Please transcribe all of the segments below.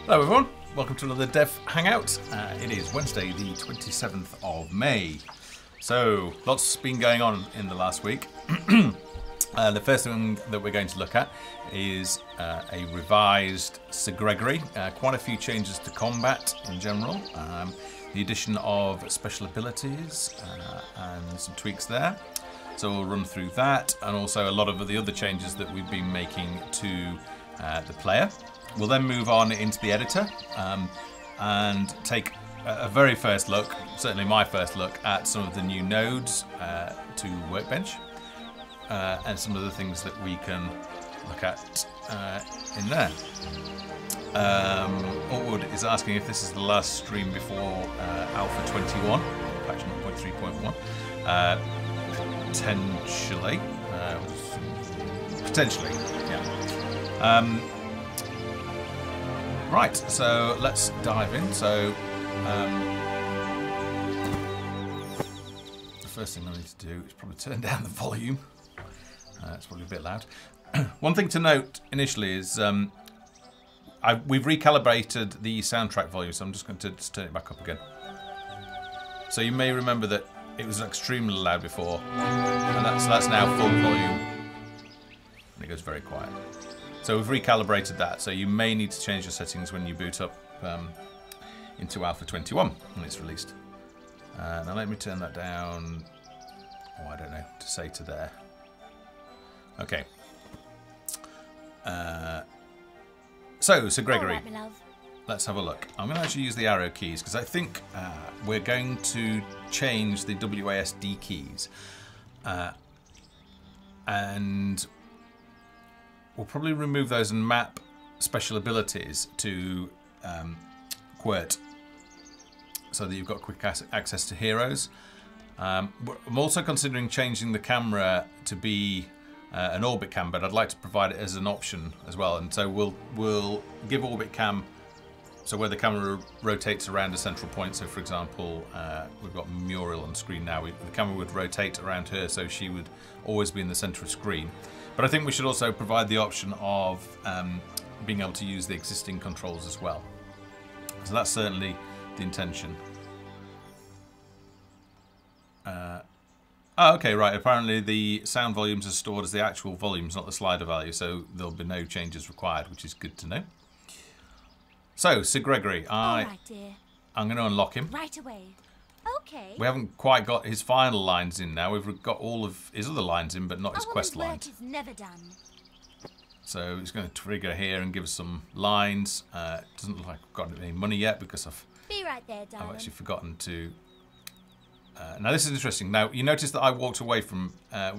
Hello everyone, welcome to another Dev Hangout. It is Wednesday the 27th of May. So, lots been going on in the last week. The first thing that we're going to look at is a revised Sir Gregory. Quite a few changes to combat in general. The addition of special abilities and some tweaks there. So we'll run through that, and also a lot of the other changes that we've been making to the player. We'll then move on into the editor and take a very first look, certainly my first look, at some of the new nodes to Workbench and some of the things that we can look at in there. Orwood is asking if this is the last stream before Alpha 21, patch 0.3.1. Potentially. Potentially, yeah. Right, so let's dive in. So, the first thing I need to do is probably turn down the volume. It's probably a bit loud. One thing to note initially is we've recalibrated the soundtrack volume, so I'm just going to turn it back up again. So you may remember that it was extremely loud before, and that's now full volume, and it goes very quiet. So we've recalibrated that, so you may need to change your settings when you boot up into Alpha 21 when it's released. Now let me turn that down, oh I don't know, to say to there. Okay. So, Sir Gregory, let's have a look. I'm going to actually use the arrow keys because I think we're going to change the WASD keys. And we'll probably remove those and map special abilities to QWERT so that you've got quick access to heroes. I'm also considering changing the camera to be an orbit cam, but I'd like to provide it as an option as well. And so we'll give orbit cam, so where the camera rotates around a central point. So for example, we've got Muriel on screen now. The camera would rotate around her, so she would always be in the center of screen. But I think we should also provide the option of being able to use the existing controls as well. So that's certainly the intention. Oh, okay, right. Apparently the sound volumes are stored as the actual volumes, not the slider value, so there'll be no changes required, which is good to know. So, Sir Gregory, I'm going to unlock him. Right away. Okay. We haven't quite got his final lines in now. We've got all of his other lines in, but not his quest lines. Work is never done. So he's going to trigger here and give us some lines. Doesn't look like I've got any money yet because Be right there, darling. I've actually forgotten to. Now this is interesting. Now you notice that I walked away from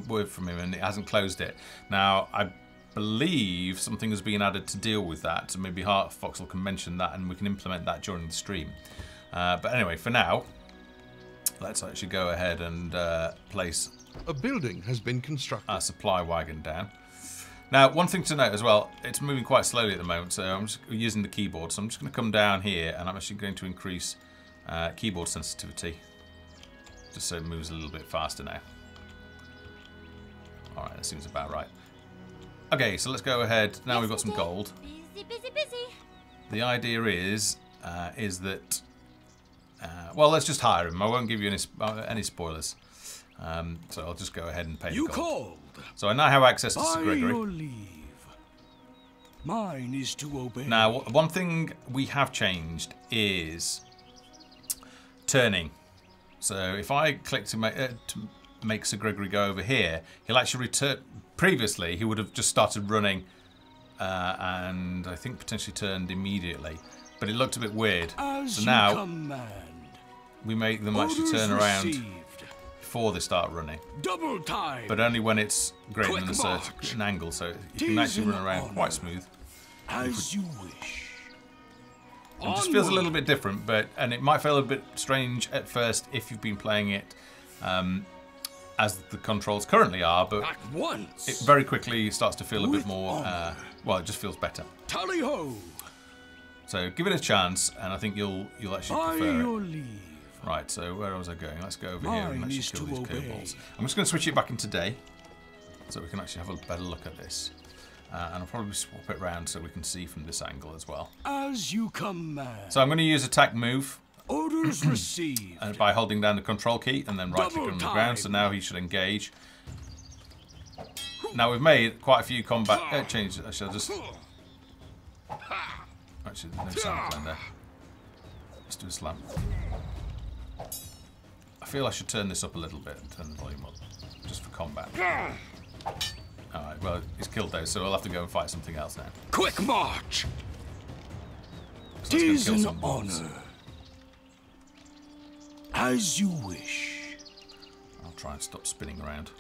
word from him and it hasn't closed it. Now I believe something has been added to deal with that, so maybe Foxel can mention that and we can implement that during the stream. But anyway, for now, let's actually go ahead and place a building has been constructed. Our supply wagon down. Now, one thing to note as well, it's moving quite slowly at the moment, so I'm just using the keyboard. So I'm just going to come down here and I'm actually going to increase keyboard sensitivity, just so it moves a little bit faster now. Alright, that seems about right. Okay, so let's go ahead. Now we've got some gold. Busy. The idea is that, well, let's just hire him. I won't give you any spoilers. So I'll just go ahead and pay the gold. Called. So I now have access to Sir Gregory. Your leave. Mine is to obey. Now, one thing we have changed is turning. So if I click to make Sir Gregory go over here, he'll actually return. Previously, he would have just started running and I think potentially turned immediately. But it looked a bit weird. As so now command. We make them actually turn around before they start running. Double time. But only when it's greater than a certain angle, so you can actually run around quite smooth. As you wish. It just feels a little bit different, and it might feel a bit strange at first if you've been playing it as the controls currently are, but it very quickly starts to feel a bit more, well, it just feels better. Tally ho! So give it a chance, and I think you'll actually prefer your it. leave. Right, so where was I going? Let's go over here and Mine actually is kill to these obey. curveballs. I'm just going to switch it back into day, so we can actually have a better look at this. And I'll probably swap it around so we can see from this angle as well. As you command. So I'm going to use attack move Orders received. by holding down the control key and then right click Double on the time. ground. So now he should engage. Now we've made quite a few combat changes. Actually, I'll just... Actually, no sound playing there. Let's do a slam. I feel I should turn this up a little bit and turn the volume up, just for combat. Alright, well, he's killed those, so we'll have to go and fight something else now. Quick march. So let's go Tis kill an some wolves. honor. As you wish. I'll try and stop spinning around.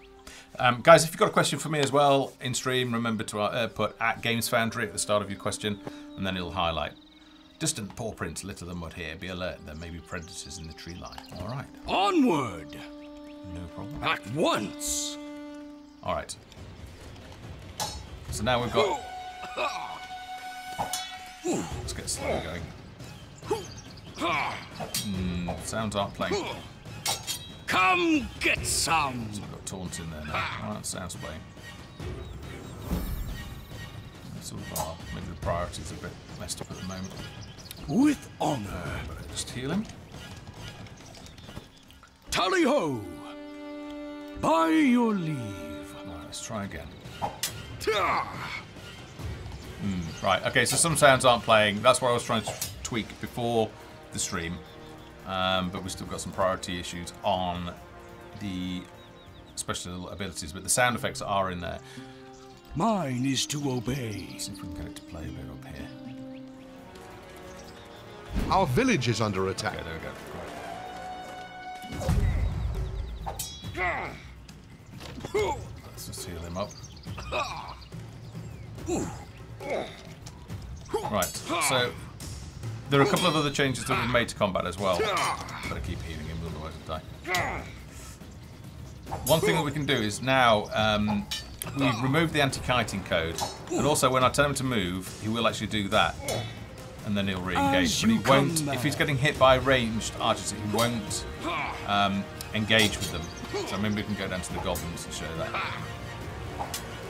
Guys, if you've got a question for me as well in stream, remember to put @GamesFoundry at the start of your question, and then it'll highlight. Distant paw prints litter the mud here. Be alert, there may be predators in the tree line. All right. Onward. No problem. At once. All right. So now we've got... Let's get slow going. Sounds aren't playing. Come get some. So we've got taunt in there now. Oh, that sounds playing. Sort of maybe the priorities are a bit messed up at the moment. With honor. But just heal him. Tally ho. By your leave. Right, let's try again. Right, okay, so some sounds aren't playing. That's what I was trying to tweak before the stream. But we've still got some priority issues on the special abilities, but the sound effects are in there. Mine is to obey. Let's see if we can get it to play a bit up here. Our village is under attack. Okay, there we go. Great. Let's just heal him up. Right, so there are a couple of other changes that we've made to combat as well. Better keep healing him, otherwise he'll die. One thing that we can do is now we've removed the anti-kiting code, and also when I tell him to move, he will actually do that, and then he'll re-engage. But he won't. If he's getting hit by ranged archers, he won't engage with them. So maybe we can go down to the goblins and show that.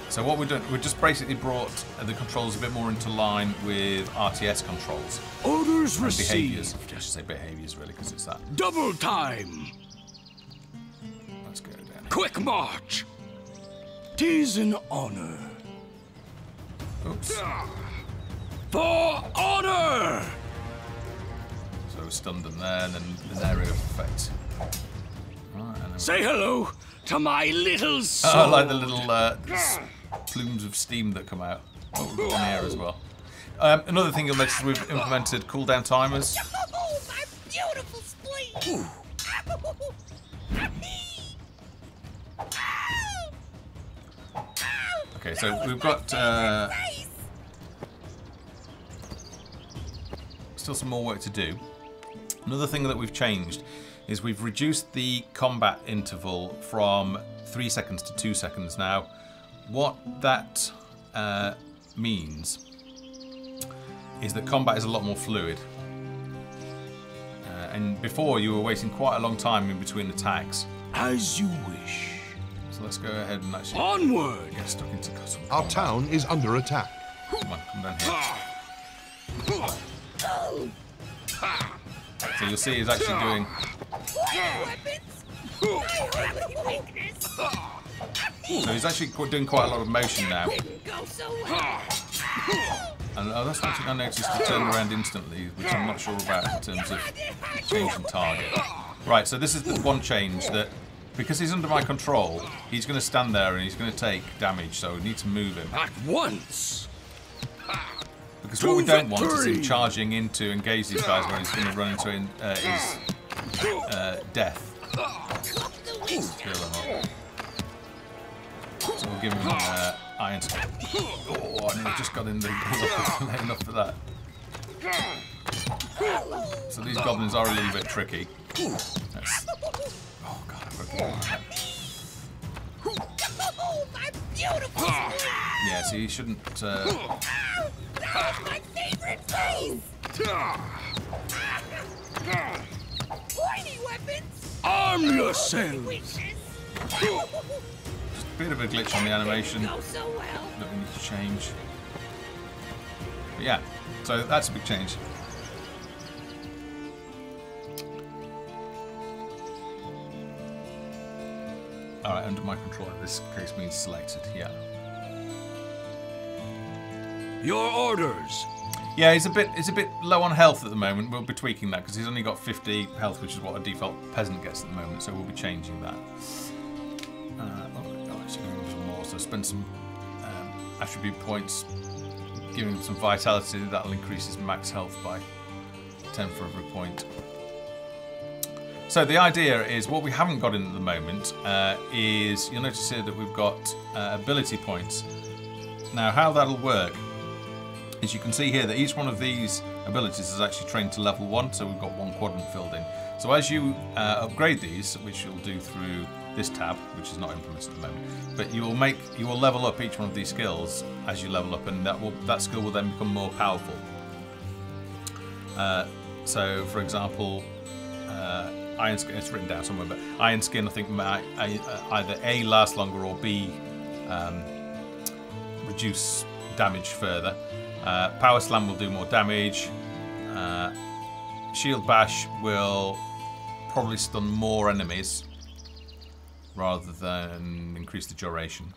So what we've done, we've just basically brought the controls a bit more into line with RTS controls. Orders And received. behaviours. I should say behaviours really, because it's that. Double time. Let's go down here. Quick march. 'Tis an honor. Oops. For honor. So we're stunned in there, and then an area of effect. Right, and then Say hello to my little soul. I like the little plumes of steam that come out. Oh, we've got one here as well. Another thing you'll notice, we've implemented cooldown timers. Oh, my beautiful spleen! Okay, so we've got still some more work to do. Another thing that we've changed is we've reduced the combat interval from 3 seconds to 2 seconds now. What that means is that combat is a lot more fluid. And before you were waiting quite a long time in between attacks. As you wish. So let's go ahead and actually Onward. get stuck into some Our combat. town is under attack. Come on, come down here. So you'll see he's actually doing... So he's actually doing quite a lot of motion now. And that's one thing I noticed, to turn around instantly, which I'm not sure about in terms of changing target. Right, so this is the one change that, because he's under my control, he's going to stand there and he's going to take damage, so we need to move him. At once. Because what we don't want is him charging in to engage these guys when he's going to run into his death. Kill them up. So we'll give him iron. Oh, and he just got in the late enough for that. So these goblins are a little bit tricky. That's, oh god, I've got to yeah, so you shouldn't. My favorite face! Pointy weapons! Arm yourselves. Just bit of a glitch on the animation Go so well. that we need to change. But yeah, so that's a big change. Alright, under my control in this case means selected, yeah. Your orders. Yeah, he's a bit low on health at the moment. We'll be tweaking that because he's only got 50 health, which is what a default peasant gets at the moment. So we'll be changing that. Actually, going a little more. So spend some attribute points, giving him some vitality. That'll increase his max health by 10 for every point. So the idea is what we haven't got in at the moment is you'll notice here that we've got ability points. Now, how that'll work. As you can see here that each one of these abilities is actually trained to level 1, so we've got one quadrant filled in. So as you upgrade these, which you'll do through this tab, which is not implemented at the moment, but you will level up each one of these skills as you level up, and that skill will then become more powerful. So for example, Iron Skin, it's written down somewhere, but Iron Skin I think might either A, last longer, or B, reduce damage further. Power Slam will do more damage. Shield Bash will probably stun more enemies rather than increase the duration.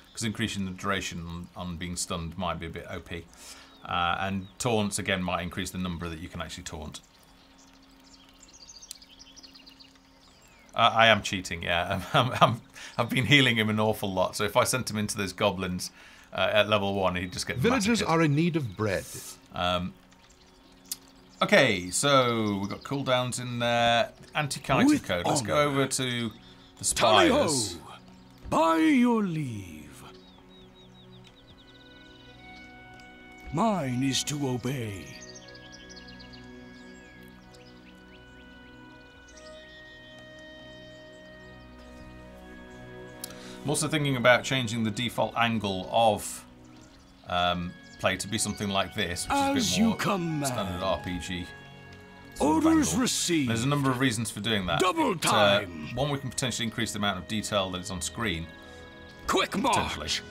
Because increasing the duration on being stunned might be a bit OP. And Taunts, again, might increase the number that you can actually taunt. I am cheating, yeah. I've been healing him an awful lot, so if I sent him into those goblins at level 1, he'd just get Villagers massacred. are in need of bread. Okay, so we've got cooldowns in there. Anti-kiting code. Let's go over to the spiders. Tally-ho! By your leave. Mine is to obey. I'm also thinking about changing the default angle of play to be something like this, which As is a you bit more command. standard RPG. sort of Orders angle. received. There's a number of reasons for doing that. Double time. One, we can potentially increase the amount of detail that is on screen, Quick potentially. march.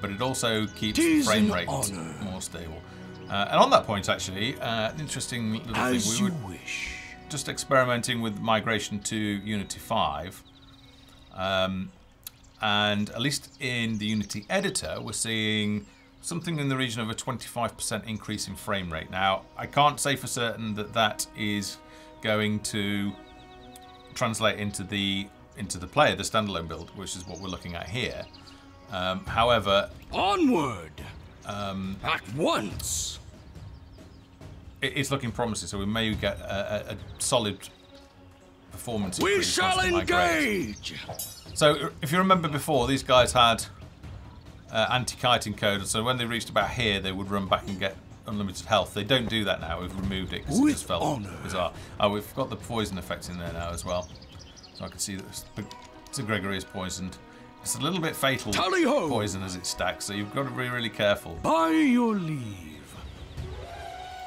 But it also keeps the Tis frame an rate honor. more stable. And on that point, actually, an interesting little As thing. We you were wish. just experimenting with migration to Unity 5. And at least in the Unity editor, we're seeing something in the region of a 25% increase in frame rate. Now, I can't say for certain that that is going to translate into the player, the standalone build, which is what we're looking at here. However, Onward. At once. it's looking promising, so we may get a solid performance We increase shall once we migrate. engage. So, if you remember before, these guys had anti-kiting code, so when they reached about here, they would run back and get unlimited health. They don't do that now. We've removed it because it With just felt honor. bizarre. Oh, we've got the poison effect in there now as well. So I can see that Sir Gregory is poisoned. It's a little bit fatal Tally-ho! poison as it stacks, so you've got to be really careful. By your leave.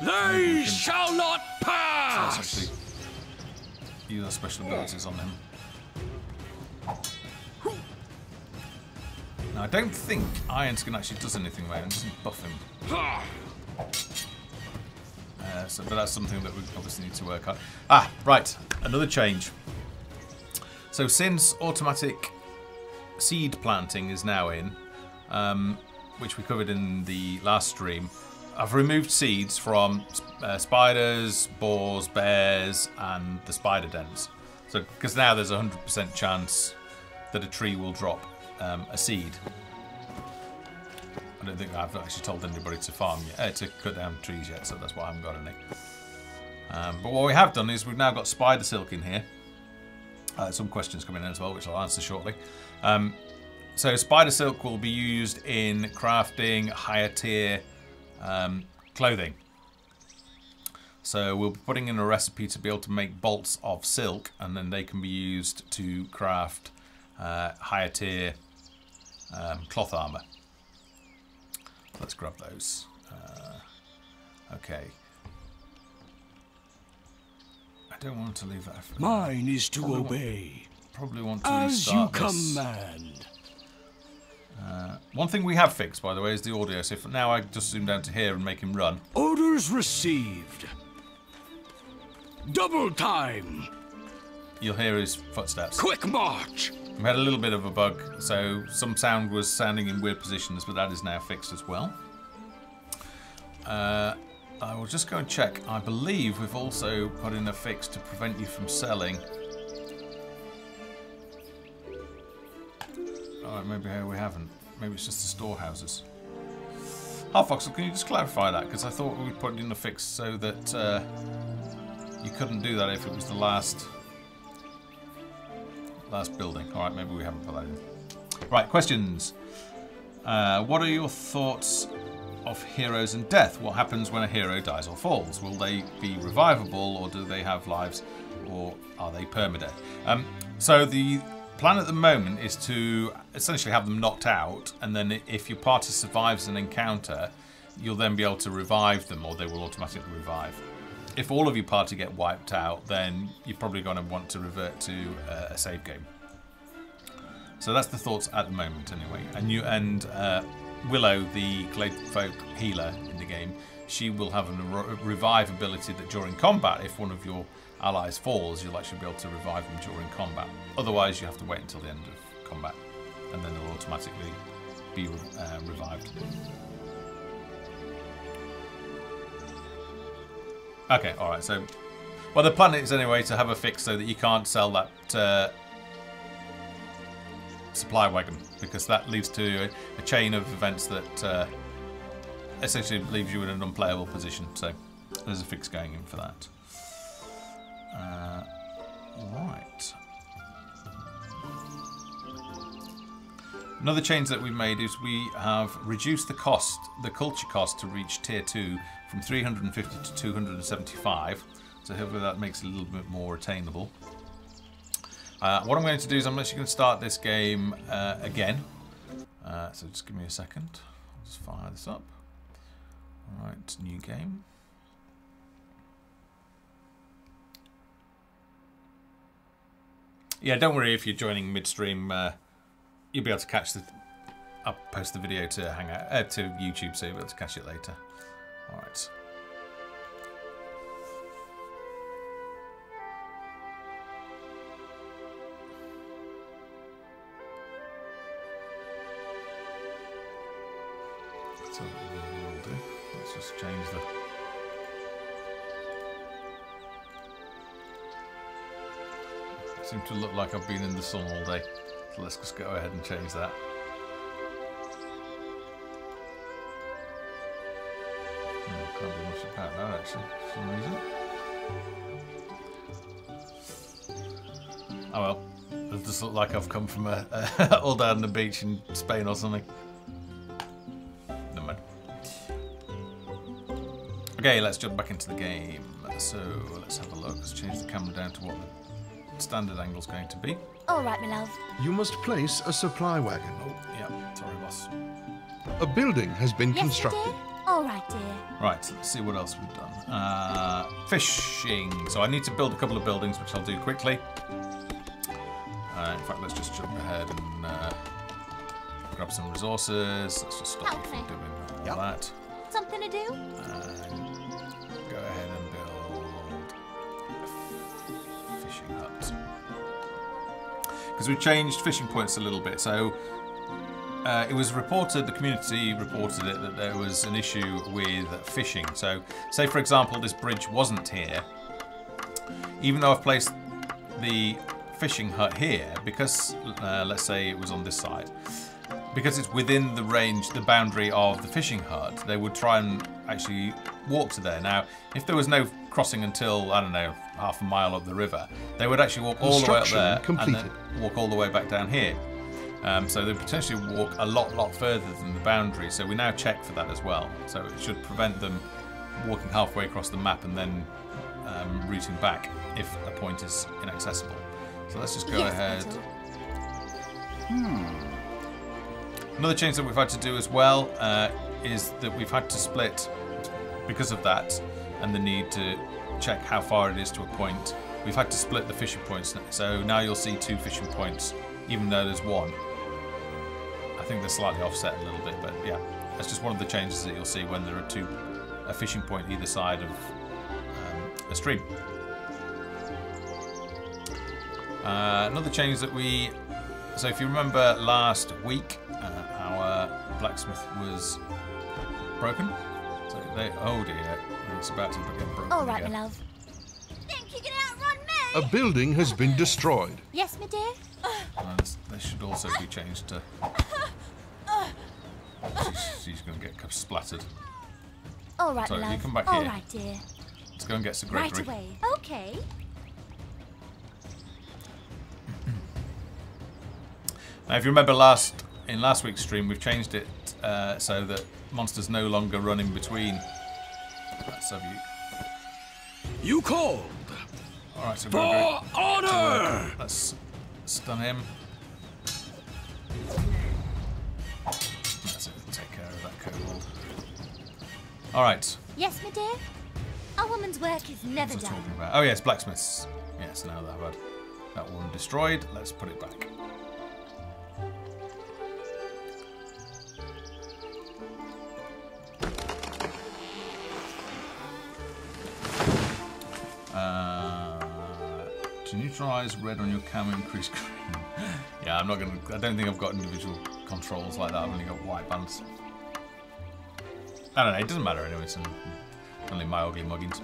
They shall not Let's pass. actually use our special abilities on him. Now, I don't think Iron Skin actually does anything about him. It doesn't buff him. But that's something that we obviously need to work on. Ah, right. Another change. So since automatic seed planting is now in, which we covered in the last stream, I've removed seeds from spiders, boars, bears, and the spider dens. So, because now there's a 100% chance that a tree will drop a seed. I don't think I've actually told anybody to farm yet, to cut down trees yet, so that's why I haven't got any. But what we have done is we've now got spider silk in here. Some questions coming in as well, which I'll answer shortly. So spider silk will be used in crafting higher tier clothing. So we'll be putting in a recipe to be able to make bolts of silk, and then they can be used to craft higher tier cloth armor. Let's grab those. Okay. I don't want to leave that for Mine is to obey. Probably want to As you restart this. command. One thing we have fixed, by the way, is the audio. So if now I just zoom down to here and make him run. Orders received. Double time. You'll hear his footsteps. Quick march. We had a little bit of a bug, so some sound was sounding in weird positions, but that is now fixed as well. I will just go and check. I believe we've also put in a fix to prevent you from selling. Alright, maybe we haven't. Maybe it's just the storehouses. Foxel, can you just clarify that? Because I thought we put in a fix so that you couldn't do that if it was the last building. Alright, maybe we haven't put that in. Right, questions. What are your thoughts of heroes and death? What happens when a hero dies or falls? Will they be revivable, or do they have lives, or are they permadeath? So the plan at the moment is to essentially have them knocked out, and then if your party survives an encounter, you'll then be able to revive them, or they will automatically revive. If all of your party get wiped out, then you're probably going to want to revert to a save game. So that's the thoughts at the moment, anyway. And Willow, the Clay Folk healer in the game, she will have a revive ability that during combat, if one of your allies falls, you'll actually be able to revive them during combat. Otherwise, you have to wait until the end of combat, and then they'll automatically be revived. Okay, alright, so... Well, the plan is anyway to have a fix so that you can't sell that supply wagon, because that leads to a chain of events that essentially leaves you in an unplayable position. So there's a fix going in for that. Right. Another change that we've made is we have reduced the cost, the culture cost, to reach tier 2 from 350 to 275. So hopefully that makes it a little bit more attainable. What I'm going to do is I'm actually going to start this game again. So just give me a second. I'll just fire this up. Alright, new game. Yeah, don't worry if you're joining midstream. You'll be able to catch the... I'll post the video to Hangout, to YouTube, so you'll be able to catch it later. Alright. So we'll do. Let's just change the... I seem to look like I've been in the sun all day. So let's just go ahead and change that. Can't do much about that actually, for some reason. Oh well, it just look like I've come from all down the beach in Spain or something. Never mind. Okay, let's jump back into the game. So let's have a look. Let's change the camera down to what the standard angle is going to be. All right, my love. You must place a supply wagon. Oh, yeah. Sorry, boss. A building has been Yes, constructed. dear. All right, dear. Right, let's see what else we've done. Fishing. So I need to build a couple of buildings, which I'll do quickly. In fact, let's just jump ahead and grab some resources. Let's just stop you from doing all that. Something to do? Go ahead and build a fishing hut. Because we've changed fishing points a little bit, so it was reported, the community reported it, that there was an issue with fishing. So, say for example this bridge wasn't here, even though I've placed the fishing hut here, because let's say it was on this side, because it's within the range, the boundary of the fishing hut, they would try and actually walk to there. Now, if there was no crossing until, I don't know, half a mile up the river, they would actually walk all the way up there and then walk all the way back down here. So they potentially walk a lot further than the boundary. So we now check for that as well. So it should prevent them walking halfway across the map and then routing back if a point is inaccessible. So let's just go ahead. Another change that we've had to do as well is that we've had to split, because of that and the need to check how far it is to a point, we've had to split the fishing points. So now you'll see 2 fishing points, even though there's 1. I think they're slightly offset a little bit, but yeah, that's just one of the changes that you'll see when there are a fishing point either side of a stream. Another change that so if you remember last week, our blacksmith was broken. So oh dear, it's about to get broken. All right, again. my love. Think you can outrun A me? building has been destroyed. Yes, my dear. They should also be changed to... She's going to get splattered. All right, Sorry, my you love. come back All here. right, dear. Let's go and get Sir Right Gregory. away. Okay. Now, if you remember in last week's stream, we've changed it so that monsters no longer run in between. That's of you. You called All right, so for honor. let's stun him. That's it. Take care of that kobold. All right. Yes, my dear. A woman's work is never What was I done. talking about? Oh yes, blacksmiths. Yes, now that I've had that one destroyed, let's put it back. To neutralise red on your cam, increase green. Yeah, I don't think I've got individual controls like that. I've only got white balance. I don't know. It doesn't matter anyway. It's only my ugly muggins.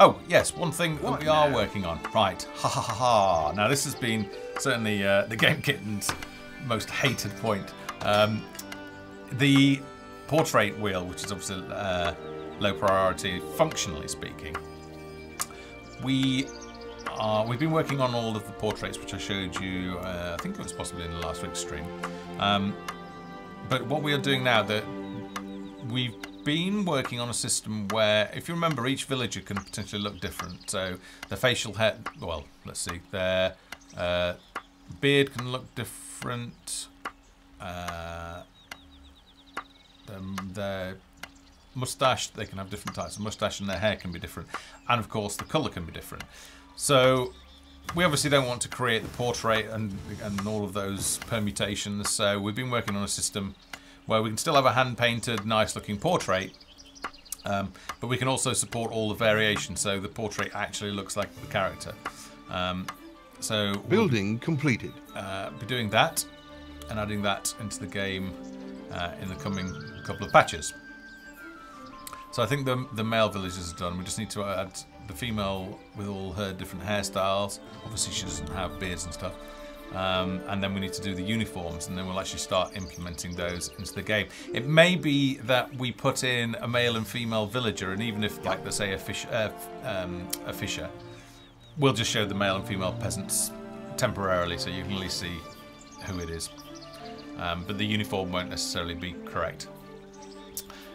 Oh yes, one thing that we are working on. Right, ha ha ha ha. Now this has been certainly the Game Kitten's most hated point. The portrait wheel, which is obviously low priority, functionally speaking. We've been working on all of the portraits which I showed you. I think it was possibly in the last week's stream. But what we are doing now, that we've been working on a system where, if you remember, each villager can potentially look different. So the facial hair, well, let's see, their beard can look different. Their moustache, they can have different types of moustache, and their hair can be different. And of course, the colour can be different. So we obviously don't want to create the portrait and all of those permutations. So we've been working on a system where we can still have a hand-painted, nice-looking portrait, but we can also support all the variations, so the portrait actually looks like the character. So Building completed. be doing that and adding that into the game in the coming couple of patches. So I think the male villagers are done. We just need to add the female with all her different hairstyles. Obviously she doesn't have beards and stuff. And then we need to do the uniforms, and then we'll actually start implementing those into the game. It may be that we put in a male and female villager, and even if, like, let's say a fisher, we'll just show the male and female peasants temporarily, so you can at least see who it is. But the uniform won't necessarily be correct.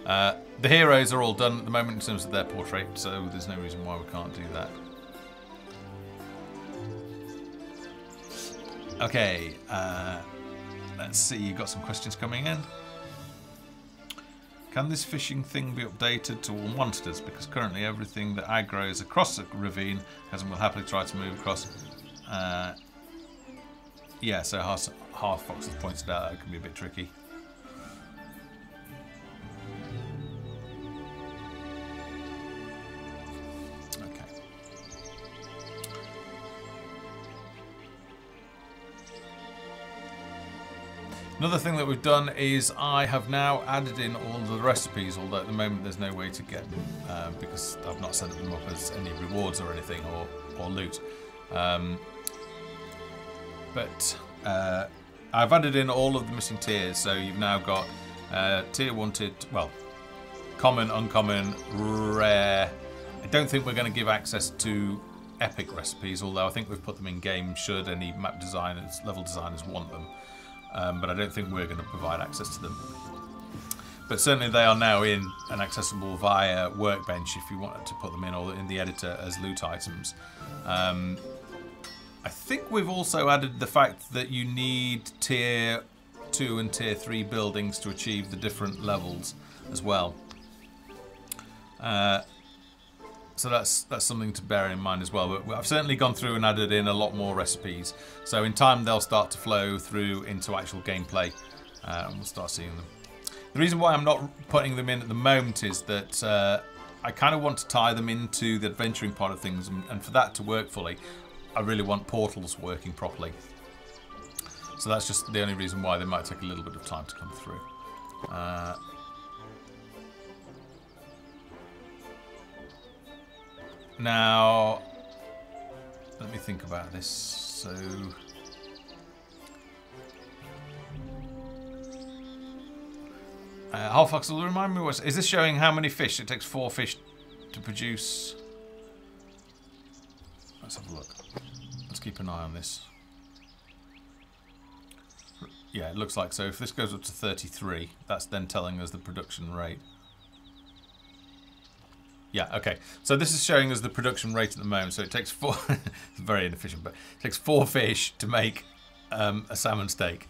The heroes are all done at the moment in terms of their portrait, so there's no reason why we can't do that. Okay, let's see, you've got some questions coming in. Can this fishing thing be updated to all monsters? Because currently everything that aggroes across the ravine will happily try to move across. Yeah, so Half Fox has pointed out that it can be a bit tricky. Another thing that we've done is I have now added in all the recipes, although at the moment there's no way to get them because I've not set them up as any rewards or anything or loot. But I've added in all of the missing tiers, so you've now got tier 1, well, common, uncommon, rare. I don't think we're going to give access to epic recipes, although I think we've put them in game should any map designers, level designers want them. But I don't think we're going to provide access to them. But certainly they are now in and accessible via Workbench if you wanted to put them in, or in the editor as loot items. I think we've also added the fact that you need tier 2 and tier 3 buildings to achieve the different levels as well. So that's something to bear in mind as well. But I've certainly gone through and added in a lot more recipes. So in time they'll start to flow through into actual gameplay, and we'll start seeing them. The reason why I'm not putting them in at the moment is that I kind of want to tie them into the adventuring part of things, and for that to work fully, I really want portals working properly. So that's just the only reason why they might take a little bit of time to come through. Now, let me think about this. So, Halfox will remind me, is this showing how many fish? It takes 4 fish to produce. Let's have a look. Let's keep an eye on this. Yeah, it looks like so. If this goes up to 33, that's then telling us the production rate. Yeah, okay. So this is showing us the production rate at the moment. So it takes 4. It's very inefficient, but it takes 4 fish to make a salmon steak.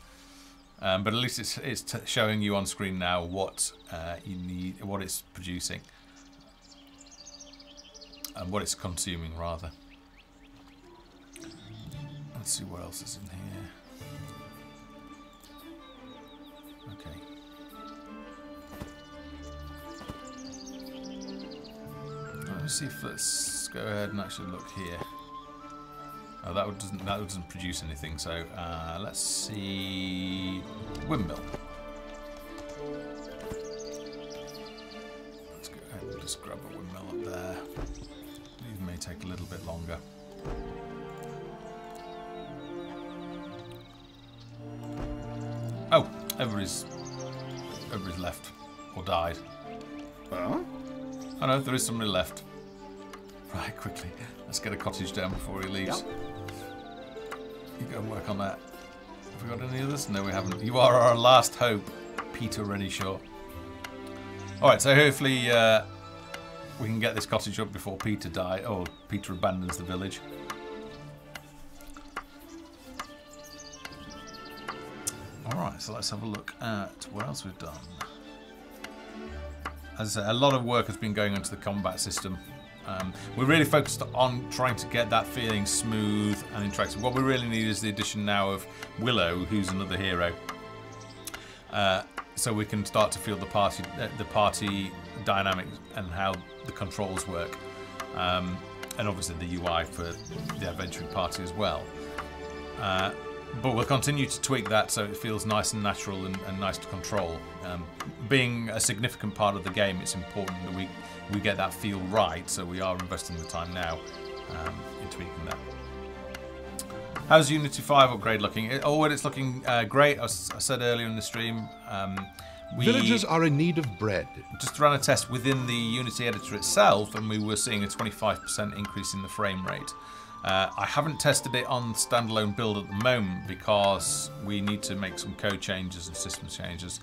But at least it's showing you on screen now what you need, what it's producing, and what it's consuming rather. Let's see what else is in here. Okay. Let's see if let's go ahead and actually look here. Oh, that doesn't produce anything. So let's see windmill. Let's go ahead and just grab a windmill up there. These may take a little bit longer. Oh, everybody's left or died. Huh? Oh no, there is somebody left. Right, quickly. Let's get a cottage down before he leaves. Yep. You go and work on that. Have we got any others? No, we haven't. You are our last hope, Peter Rennie-Shaw. Alright, so hopefully we can get this cottage up before Peter dies, or Peter abandons the village. Alright, so let's have a look at what else we've done. As I say, a lot of work has been going into the combat system. We're really focused on trying to get that feeling smooth and interactive. What we really need is the addition now of Willow, who's another hero, so we can start to feel the party dynamics and how the controls work, and obviously the UI for the adventuring party as well. But we'll continue to tweak that so it feels nice and natural and nice to control. Being a significant part of the game, it's important that we get that feel right, so we are investing the time now in tweaking that. How's Unity 5 upgrade looking? It's looking great. As I said earlier in the stream, Villagers are in need of bread. just ran a test within the Unity editor itself, and we were seeing a 25% increase in the frame rate. I haven't tested it on standalone build at the moment because we need to make some code changes and system changes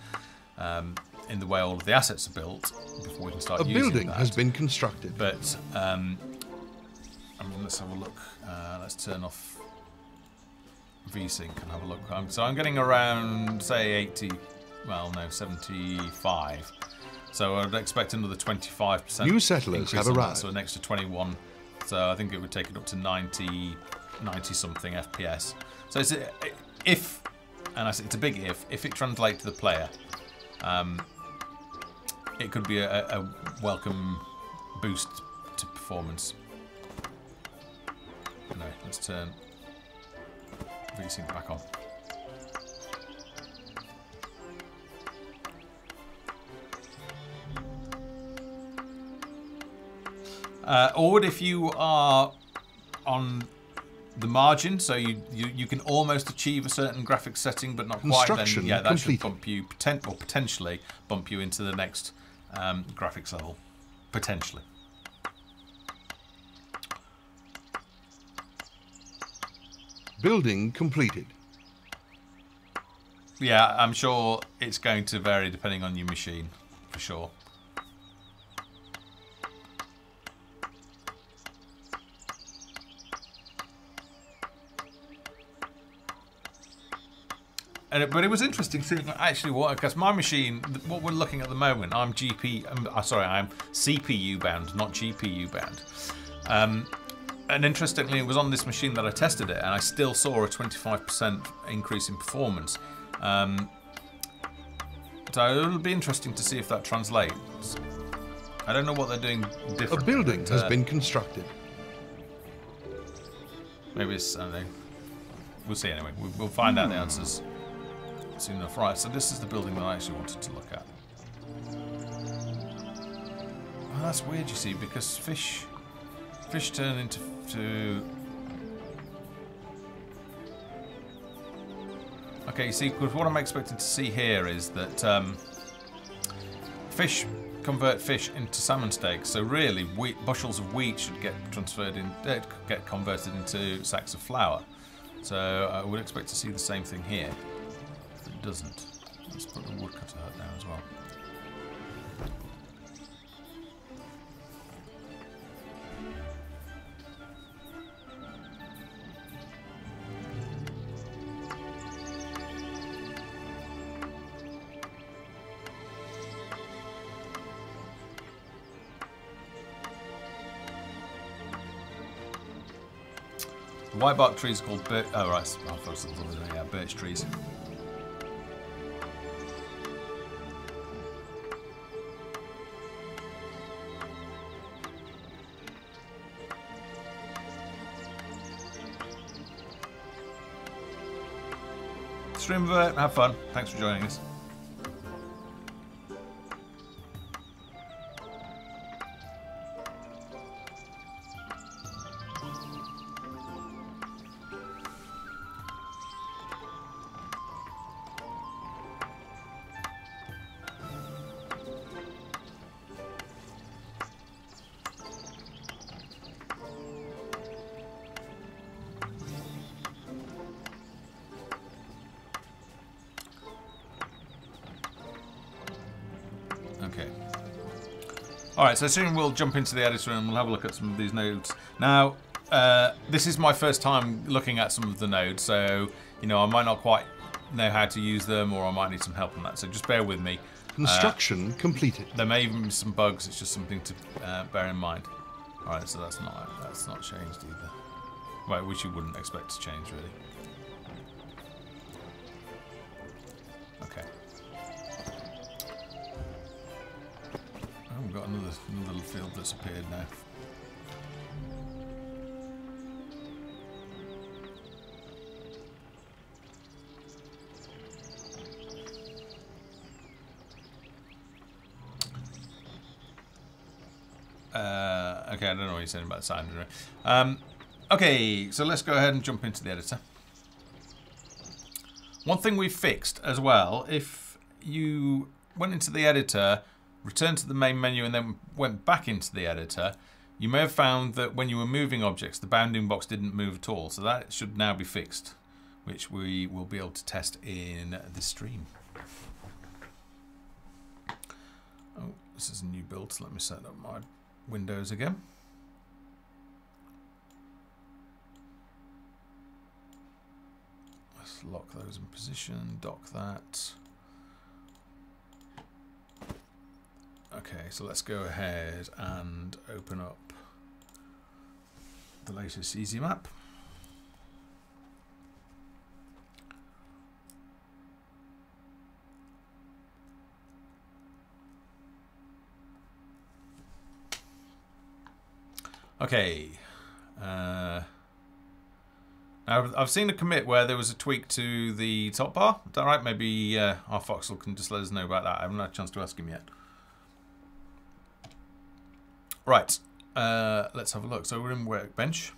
in the way all of the assets are built before we can start using that. A building has been constructed. But I mean, let's have a look. Let's turn off VSync and have a look. So I'm getting around, say, 80. Well, no, 75. So I'd expect another 25%. New settlers have arrived. So an extra 21. So I think it would take it up to 90 something FPS. So it's if, and I say it's a big if it translates to the player, it could be a welcome boost to performance. Anyway, let's turn VSync back on. Or if you are on the margin, so you can almost achieve a certain graphics setting, but not quite, then yeah, that should bump you potentially bump you into the next graphics level, potentially. Building completed. Yeah, I'm sure it's going to vary depending on your machine, for sure. But it was interesting seeing actually what, because my machine, what we're looking at the moment, I'm CPU bound, not GPU bound. And interestingly, it was on this machine that I tested it, and I still saw a 25% increase in performance. So it'll be interesting to see if that translates. I don't know what they're doing different. A building has been constructed. Maybe it's something. We'll see anyway. We'll find out the answers soon enough. Right, so this is the building that I actually wanted to look at. Oh, that's weird, you see, because fish turn into... Okay, you see, because what I'm expecting to see here is that fish convert fish into salmon steaks. So really, bushels of wheat should get transferred in, get converted into sacks of flour. So I would expect to see the same thing here, but it doesn't. Let's put the woodcutter hut down as well. The white bark trees are called birch. Oh, right. I thought it was birch trees. Streamvert, have fun. Thanks for joining us. Alright, so soon we'll jump into the editor and we'll have a look at some of these nodes. Now, this is my first time looking at some of the nodes, so, you know, I might not quite know how to use them, or I might need some help on that, so just bear with me. Construction completed. There may even be some bugs, it's just something to bear in mind. Alright, so that's not changed either. Right, which you wouldn't expect to change, really. Okay. Oh, we've got another little field that's appeared now. Okay, I don't know what you're saying about the sound. Okay, so let's go ahead and jump into the editor. One thing we fixed as well, if you went into the editor, returned to the main menu and then went back into the editor, you may have found that when you were moving objects, the bounding box didn't move at all. So that should now be fixed, which we will be able to test in this stream. Oh, this is a new build, so let me set up my windows again. Let's lock those in position, dock that. Okay, so let's go ahead and open up the latest Easy Map. Okay. Now I've seen a commit where there was a tweak to the top bar. Is that right? Maybe our Foxel can just let us know about that. I haven't had a chance to ask him yet. Right, let's have a look. So we're in Workbench.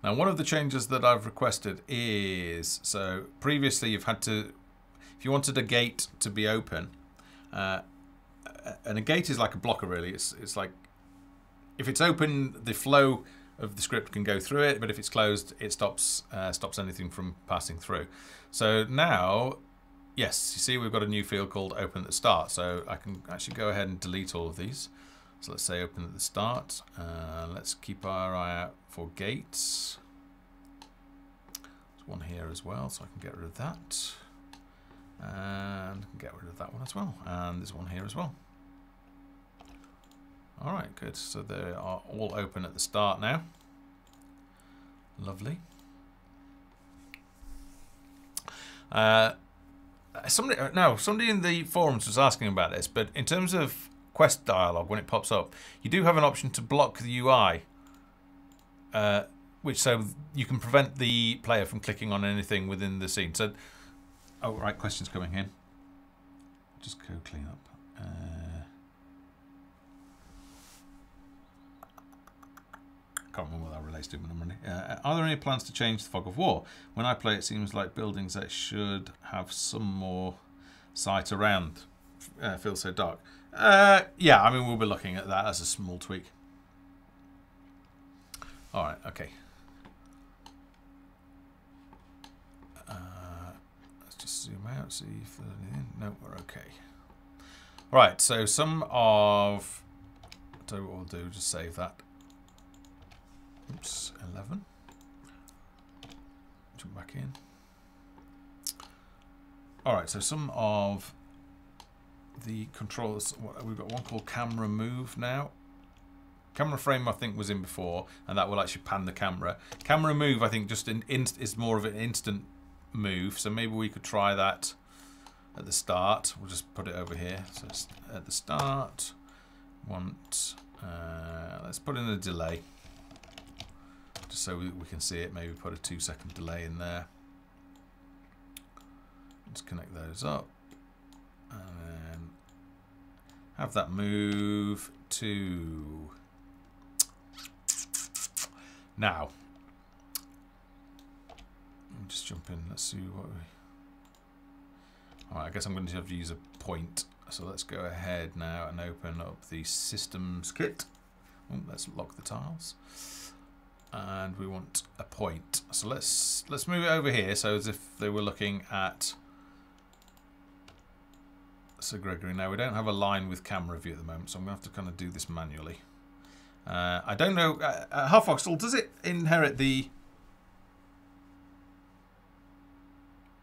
Now, one of the changes that I've requested is, so previously you've had to, if you wanted a gate to be open, and a gate is like a blocker really. It's like, if it's open, the flow of the script can go through it, but if it's closed, it stops anything from passing through. So now, yes, you see we've got a new field called open at the start. So I can actually go ahead and delete all of these. So let's say open at the start. Let's keep our eye out for gates. So There's one here as well, so I can get rid of that. And get rid of that one as well. And there's one here as well. Alright, good. So they are all open at the start now. Lovely. Somebody in the forums was asking about this, but in terms of quest dialogue, when it pops up, you do have an option to block the UI, which so you can prevent the player from clicking on anything within the scene. So, oh right, questions coming in. Just go clean up. Can't remember what that relates to, but I'm running. Are there any plans to change the Fog of War? When I play, it seems like buildings that should have some more sight around feel so dark. Yeah, I mean, we'll be looking at that as a small tweak. All right, okay. Let's just zoom out, see if there's anything. No, we're okay. Right, so some of... I'll tell you what we'll do, just save that. Oops, 11. Jump back in. Alright, so some of the controls, we've got one called camera move now. Camera frame I think was in before, and that will actually pan the camera. Camera move I think just is more of an instant move, so maybe we could try that at the start. We'll just put it over here. So at the start, let's put in a delay. Just so we can see it, maybe put a 2-second delay in there. Just connect those up. And then have that move to... Now. Just jump in, let's see what we... Alright, I guess I'm going to have to use a point. So let's go ahead now and open up the systems kit. Oh, let's lock the tiles. And we want a point. So let's move it over here, so as if they were looking at Sir Gregory. Now we don't have a line with camera view at the moment, so I'm going to have to kind of do this manually. I don't know. Half-Foxel, does it inherit the...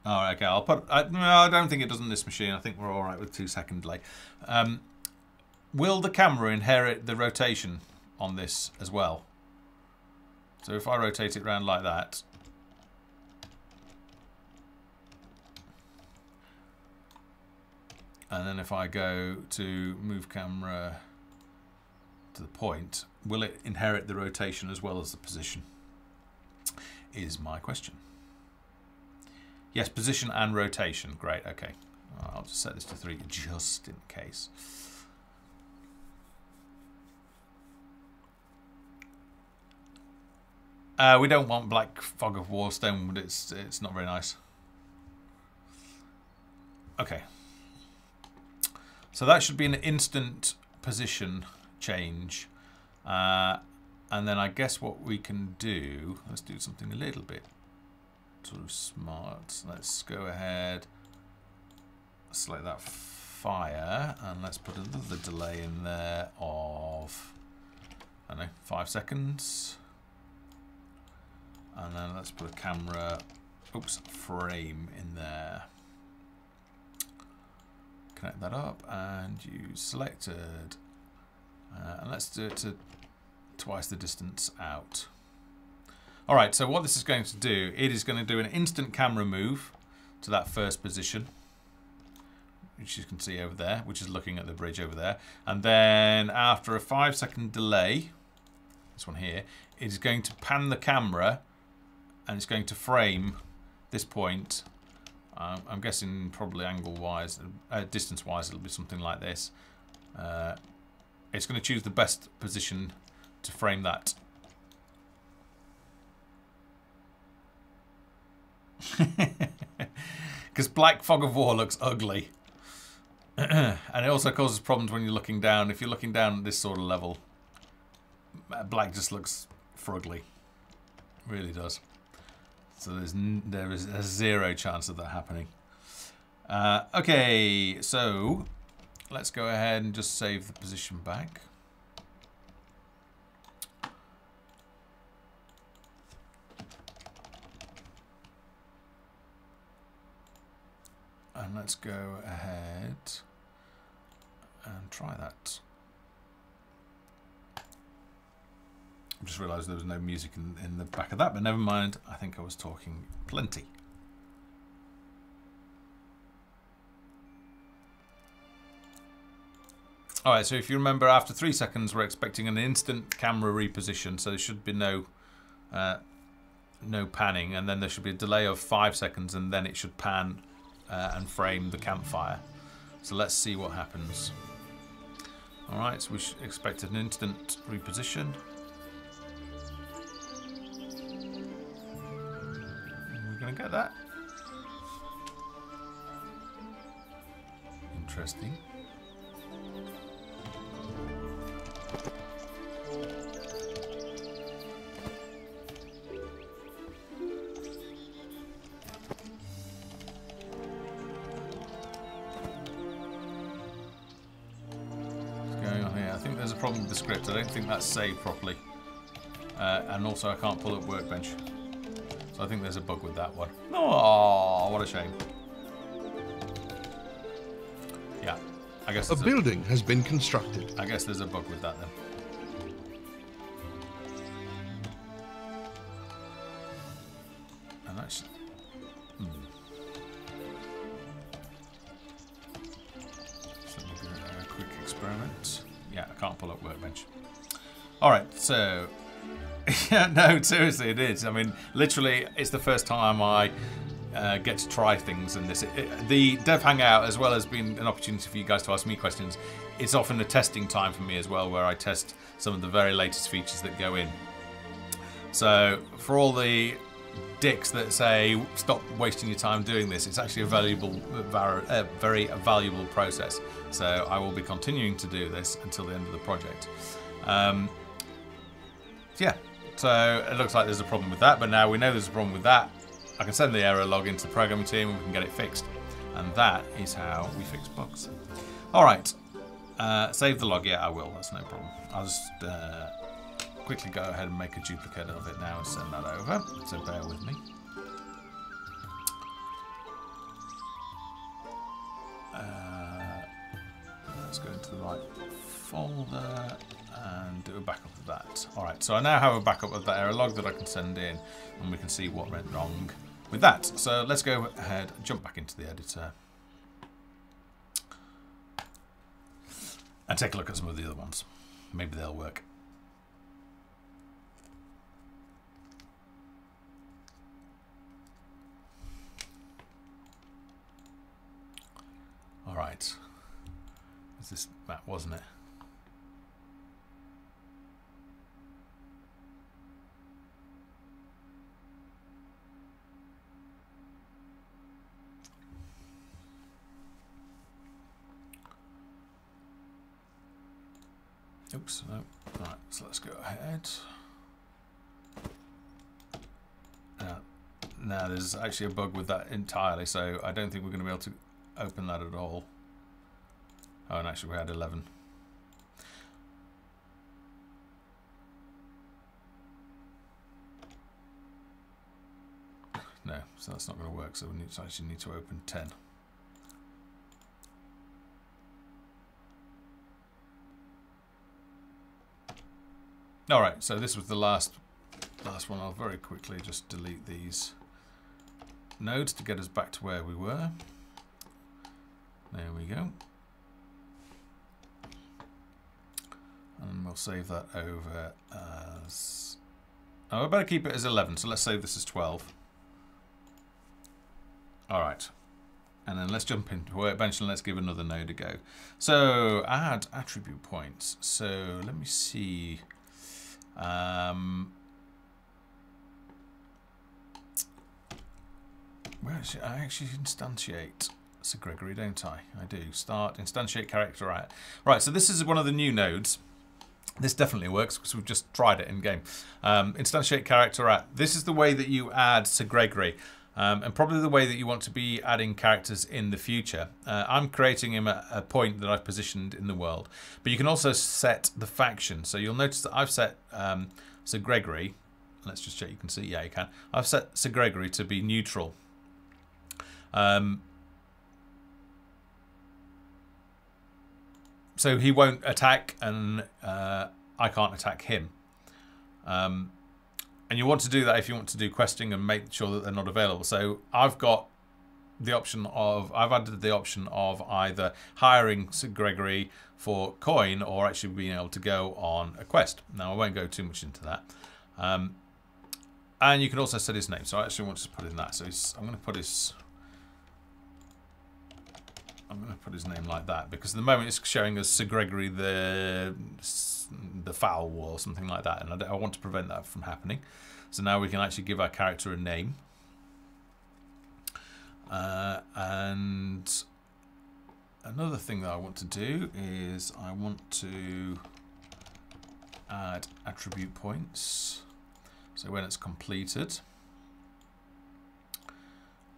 Oh, okay. I'll put... no, I don't think it does on this machine. I think we're all right with 2-second delay. Will the camera inherit the rotation on this as well? So if I rotate it around like that, and then if I go to move camera to the point, will it inherit the rotation as well as the position? Is my question. Yes, position and rotation. Great, okay. I'll just set this to 3 just in case. We don't want Black Fog of War stone, but it's not very nice. Okay. So that should be an instant position change. And then I guess what we can do, let's do something a little bit sort of smart. Let's go ahead, select that fire, and let's put another delay in there of, I don't know, 5 seconds. And then let's put a camera, frame in there. Connect that up and use selected. And let's do it to twice the distance out. Alright, so what this is going to do, it is going to do an instant camera move to that first position, which you can see over there, which is looking at the bridge over there. And then after a 5-second delay, this one here, it is going to pan the camera and it's going to frame this point. I'm guessing probably angle-wise, distance-wise, it'll be something like this. It's going to choose the best position to frame that. Because Black Fog of War looks ugly. And it also causes problems when you're looking down. If you're looking down at this sort of level, black just looks frugly. It really does. So there is a 0 chance of that happening. Okay, so let's go ahead and just save the position back. And let's go ahead and try that. I just realised there was no music in the back of that, but never mind. I think I was talking plenty. Alright, so if you remember, after 3 seconds we're expecting an instant camera reposition, so there should be no panning, and then there should be a delay of 5 seconds, and then it should pan and frame the campfire. So let's see what happens. Alright, so we should expect an instant reposition. We're going to get that. Interesting. There's a problem with the script. I don't think that's saved properly. And also I can't pull up Workbench. So I think there's a bug with that one. Oh, what a shame. Yeah, I guess A building has been constructed. I guess there's a bug with that then. And that's... So we'll do a quick experiment. Yeah, I can't pull up Workbench. Alright, so... yeah, no, seriously, it is. I mean, literally, it's the first time I get to try things in this. The Dev Hangout, as well as being an opportunity for you guys to ask me questions, it's often a testing time for me as well, where I test some of the very latest features that go in. So, for all the dicks that say, stop wasting your time doing this, it's actually a valuable, very valuable process. So I will be continuing to do this until the end of the project. Yeah, so it looks like there's a problem with that, but now we know there's a problem with that. I can send the error log into the programming team and we can get it fixed. And that is how we fix bugs. Alright, save the log. Yeah, I will, that's no problem. I'll just quickly go ahead and make a duplicate of it now and send that over, so bear with me. Let's go into the right folder and do a backup of that. Alright, so I now have a backup of that error log that I can send in, and we can see what went wrong with that. So let's go ahead and jump back into the editor and take a look at some of the other ones. Maybe they'll work. Alright. This map, wasn't it? Oops, no. Right, so let's go ahead. Now there's actually a bug with that entirely, so I don't think we're going to be able to open that at all. Oh, and actually we had 11. No, so that's not going to work, so we actually need to open 10. Alright, so this was the last one. I'll very quickly just delete these nodes to get us back to where we were. There we go. And we'll save that over as... Oh, I better keep it as 11, so let's save this as 12. Alright. And then let's jump into Workbench and let's give another node a go. So, add attribute points. So, let me see... where should I actually instantiate Sir Gregory, don't I? I do. Start, instantiate character at. Right, so this is one of the new nodes. This definitely works because we've just tried it in game. Instantiate character at. This is the way that you add Sir Gregory. And probably the way that you want to be adding characters in the future. I'm creating him at a point that I've positioned in the world. But you can also set the faction. So you'll notice that I've set Sir Gregory. Let's just check you can see. Yeah, you can. I've set Sir Gregory to be neutral. so he won't attack, and I can't attack him. And you want to do that if you want to do questing and make sure that they're not available. So I've got the option of, I've added the option of either hiring Sir Gregory for coin or actually being able to go on a quest. Now I won't go too much into that. And you can also set his name. So I actually want to put in that. So I'm going to put his name like that, because at the moment it's showing us Sir Gregory the Foul or something like that, and I want to prevent that from happening. So now we can actually give our character a name. And another thing that I want to do is I want to add attribute points. So when it's completed,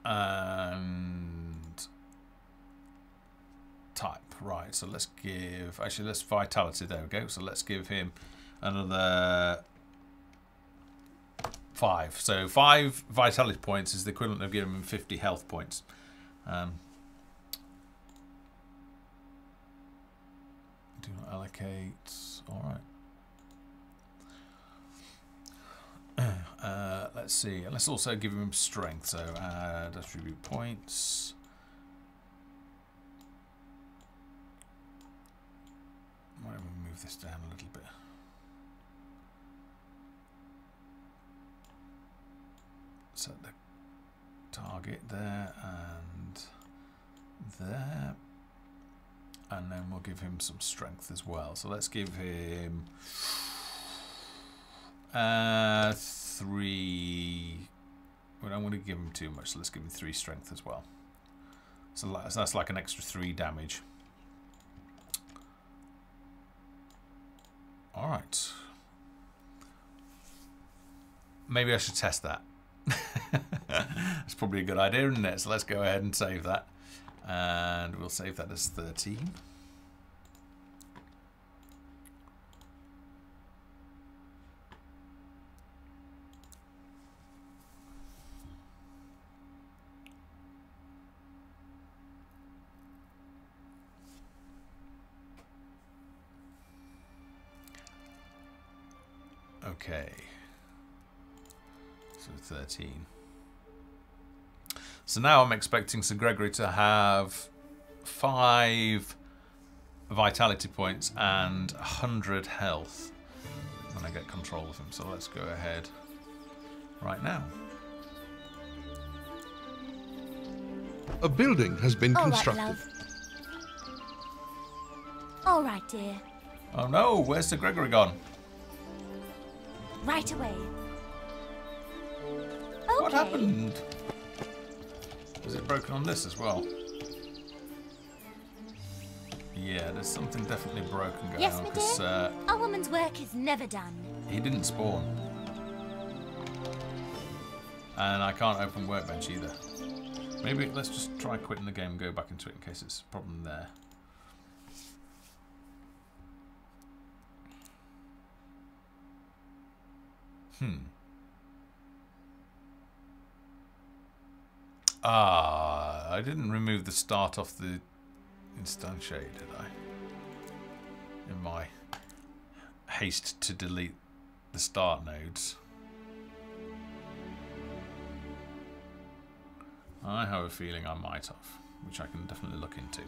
and type, right, so let's give, actually let's vitality, there we go, so let's give him another 5. So 5 vitality points is the equivalent of giving him 50 health points. Do not allocate, alright. Let's see, and let's also give him strength, so add attribute points. Why don't we move this down a little bit? Set the target there and there, and then we'll give him some strength as well. So let's give him 3. We don't want to give him too much, so let's give him 3 strength as well. So that's like an extra 3 damage. All right. Maybe I should test that. That's probably a good idea, isn't it? So let's go ahead and save that. And we'll save that as 13. Okay, so 13. So now I'm expecting Sir Gregory to have 5 vitality points and 100 health when I get control of him. So let's go ahead right now. A building has been All right, constructed. love. All right, dear. Oh no, where's Sir Gregory gone? Right away. What happened? Was it broken on this as well? Yeah, there's something definitely broken going Yes, on, my because dear. A woman's work is never done. he didn't spawn. And I can't open Workbench either. Maybe let's just try quitting the game and go back into it in case it's a problem there. I didn't remove the start off the instantiate, did I? In my haste to delete the start nodes. I have a feeling I might have, which I can definitely look into.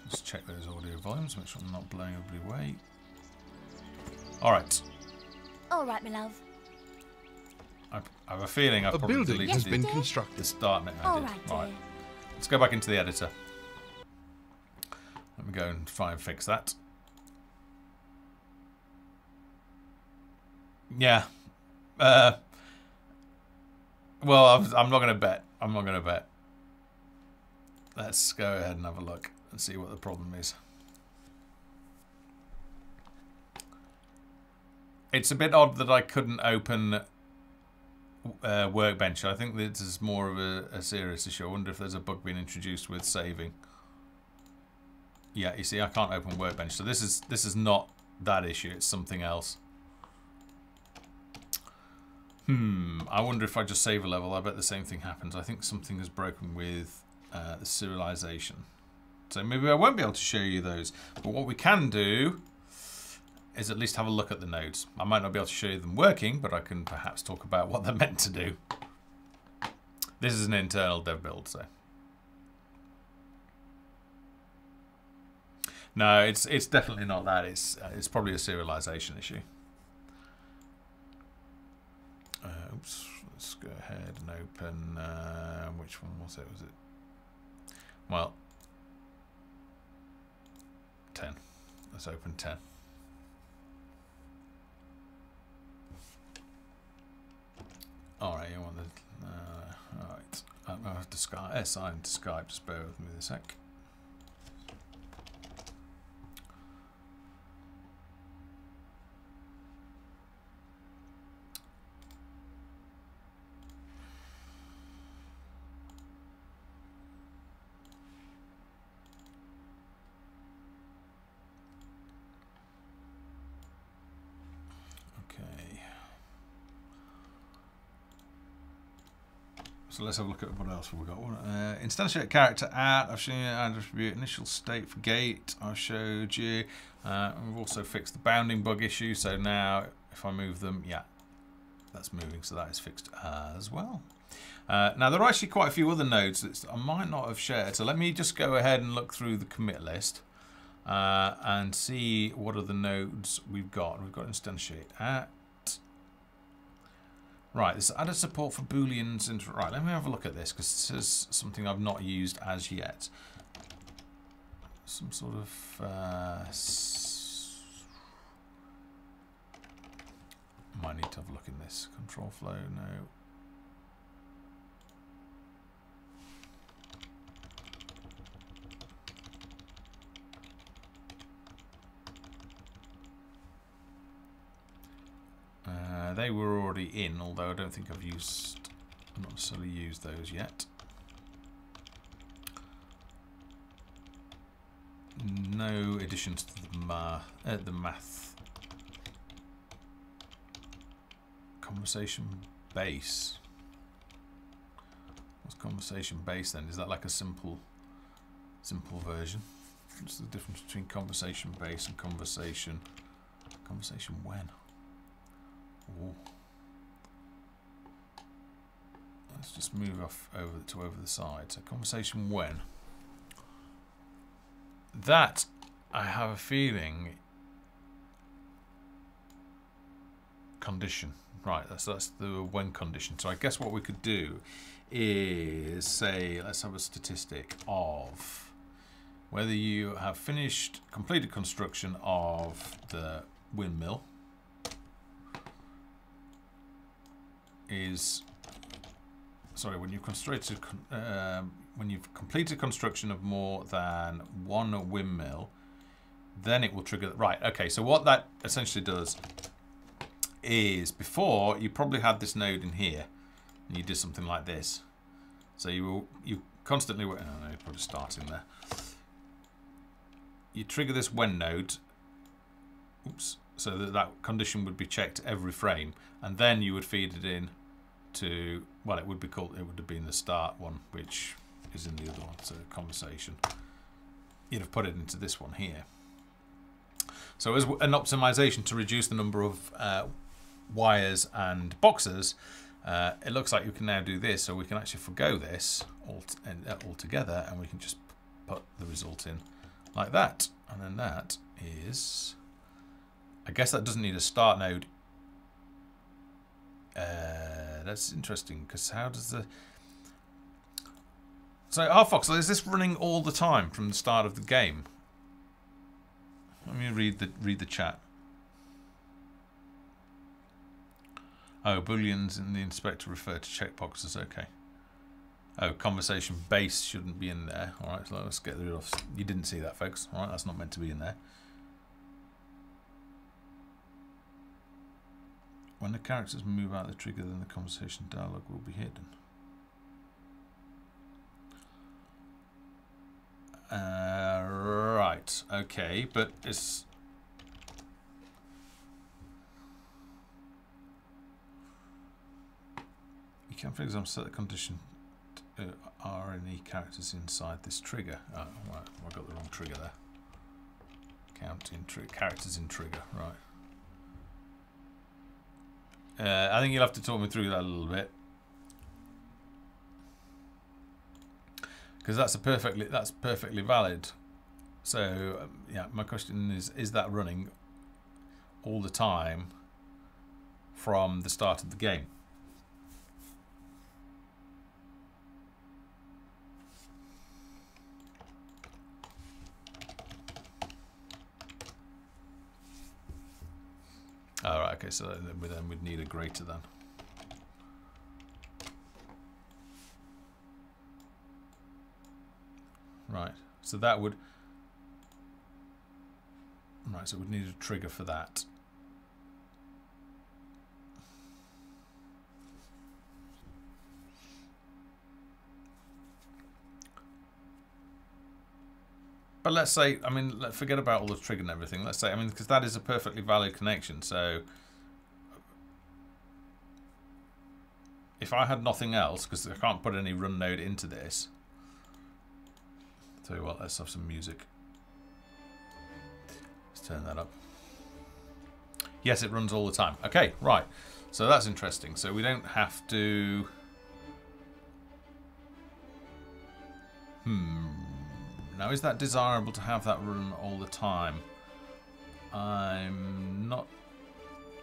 Let's check those audio volumes, make sure I'm not blowing everybody away. Alright. All right, my love. I have a feeling I've probably building deleted has been the constructed. start net I All did. right, dear. Right. Let's go back into the editor. Let me go and try and fix that. Yeah. Well, I'm not going to bet. I'm not going to bet. Let's go ahead and have a look and see what the problem is. It's a bit odd that I couldn't open Workbench. I think this is more of a serious issue. I wonder if there's a bug being introduced with saving. Yeah, you see, I can't open Workbench. So this is not that issue. It's something else. I wonder if I just save a level. I bet the same thing happens. I think something is broken with the serialization. So maybe I won't be able to show you those. But what we can do is at least have a look at the nodes. I might not be able to show you them working, but I can perhaps talk about what they're meant to do. This is an internal dev build, so. No, it's definitely not that. It's probably a serialization issue. Oops, let's go ahead and open. Which one was it? Was it? Well, 10. Let's open 10. All right, you want the. All right, I have to Skype. Sign to Skype. Just bear with me a sec. So let's have a look at what else we've got. Instantiate character at. I've shown you and distribute initial state for gate. I've showed you. We've also fixed the bounding bug issue. So now if I move them, yeah, that's moving. So that is fixed as well. Now there are actually quite a few other nodes that I might not have shared. So let me just go ahead and look through the commit list and see what other nodes we've got. We've got instantiate at. Right, this added support for booleans. Right, let me have a look at this because this is something I've not used as yet. Some sort of might need to have a look in this control flow. No. They were already in, although I don't think I've not necessarily used those yet. No additions to the math conversation base. What's conversation base then? Is that like a simple version? What's the difference between conversation base and conversation? Conversation when? Ooh. Let's just move off over the side. So conversation when. That I have a feeling condition. Right, that's the when condition. So I guess what we could do is say, let's have a statistic of whether you have completed construction of the windmill. When you've completed construction of more than one windmill, then it will trigger. Right. Okay. So what that essentially does is, before you probably had this node in here, and you did something like this. So you constantly. Oh no, you probably starting there. You trigger this when node. Oops. So that condition would be checked every frame, and then you would feed it in to, well, it would have been the start one, which is in the other one, so conversation. You'd have put it into this one here. So as an optimization to reduce the number of wires and boxes, it looks like you can now do this, so we can actually forgo this altogether, and we can just put the result in like that. And then that is, I guess that doesn't need a start node. That's interesting, because how does the... So, Foxel, is this running all the time from the start of the game? Let me read the chat. Oh, booleans in the inspector refer to checkboxes. Okay. Oh, conversation base shouldn't be in there. All right, so let's get rid of. You didn't see that, folks. All right, that's not meant to be in there. When the characters move out of the trigger, then the conversation dialogue will be hidden. Right, okay, but it's... You can, for example, set the condition are any characters inside this trigger? Oh, right, I got the wrong trigger there. Counting characters in trigger, right. I think you'll have to talk me through that a little bit. Because that's perfectly valid. So yeah, my question is that running all the time from the start of the game? Alright, okay, so then we'd need a greater than. Right, so that would... Right, so we'd need a trigger for that. But let's say, I mean, forget about all the trigger and everything. Let's say, I mean, because that is a perfectly valid connection. So if I had nothing else, because I can't put any run node into this. Tell you what, let's have some music. Let's turn that up. Yes, it runs all the time. Okay, right. So that's interesting. So we don't have to... Now, is that desirable to have that run all the time? I'm not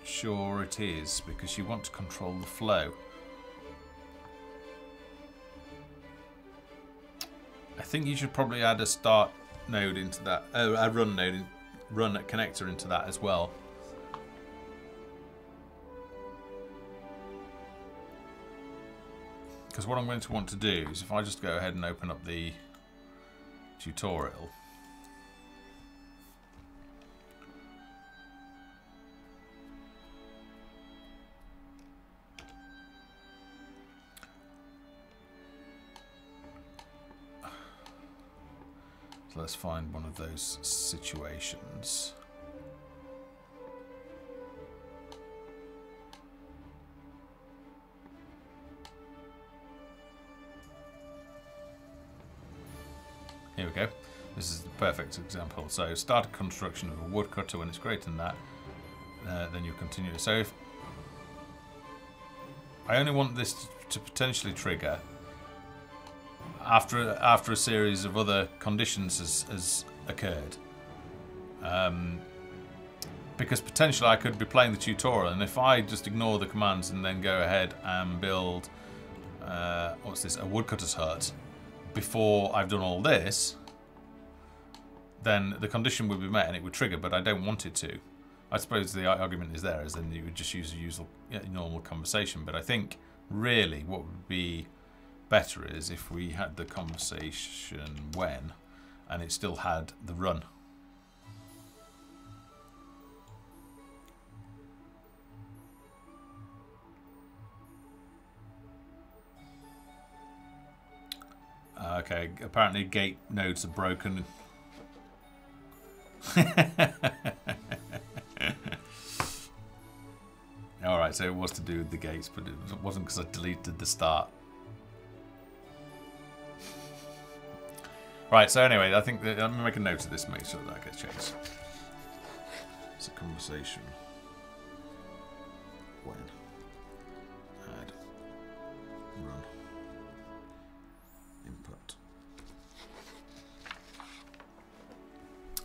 sure it is, because you want to control the flow. I think you should probably add a start node into that, a run node, run connector into that as well. Because what I'm going to want to do is, if I just go ahead and open up the tutorial. So let's find one of those situations. Here we go. This is the perfect example. So start construction of a woodcutter. When it's greater than that, then you continue. So if I only want this to potentially trigger after a series of other conditions has occurred, because potentially I could be playing the tutorial, and if I just ignore the commands and then go ahead and build what's this, a woodcutter's hut, before I've done all this, then the condition would be met and it would trigger, but I don't want it to. I suppose the argument is there, is then you would just use a usual, normal conversation. But I think really what would be better is if we had the conversation when, and it still had the run. Okay, apparently gate nodes are broken. Alright, so it was to do with the gates, but it wasn't because I deleted the start. Right, so anyway, I think that I'm going to make a note of this, make sure that gets changed. It's a conversation. When? Add. Run. Input.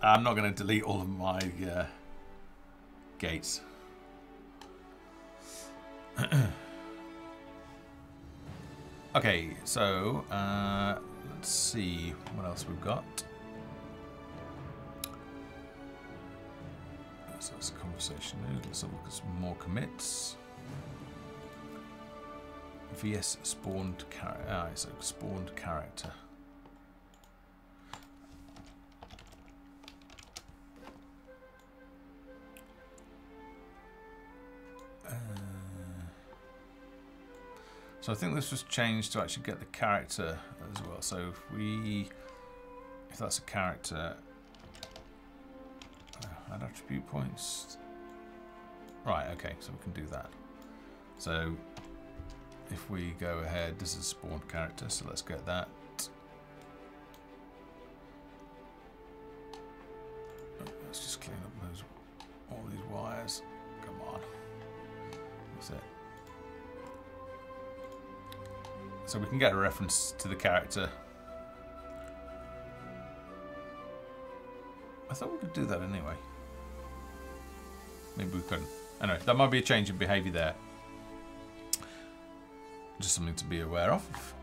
I'm not going to delete all of my gates. Okay, so let's see what else we've got. So that's a conversation node. Let's have a look at some more commits. VS spawned character. Ah, it's a spawned character. So I think this was changed to actually get the character as well. So if that's a character, add attribute points. Right, okay, so we can do that. So if we go ahead, this is a spawned character, so let's get that. Let's just clean up all these wires. Come on. That's it. So we can get a reference to the character. I thought we could do that anyway. Maybe we couldn't. Anyway, that might be a change in behaviour there. Just something to be aware of.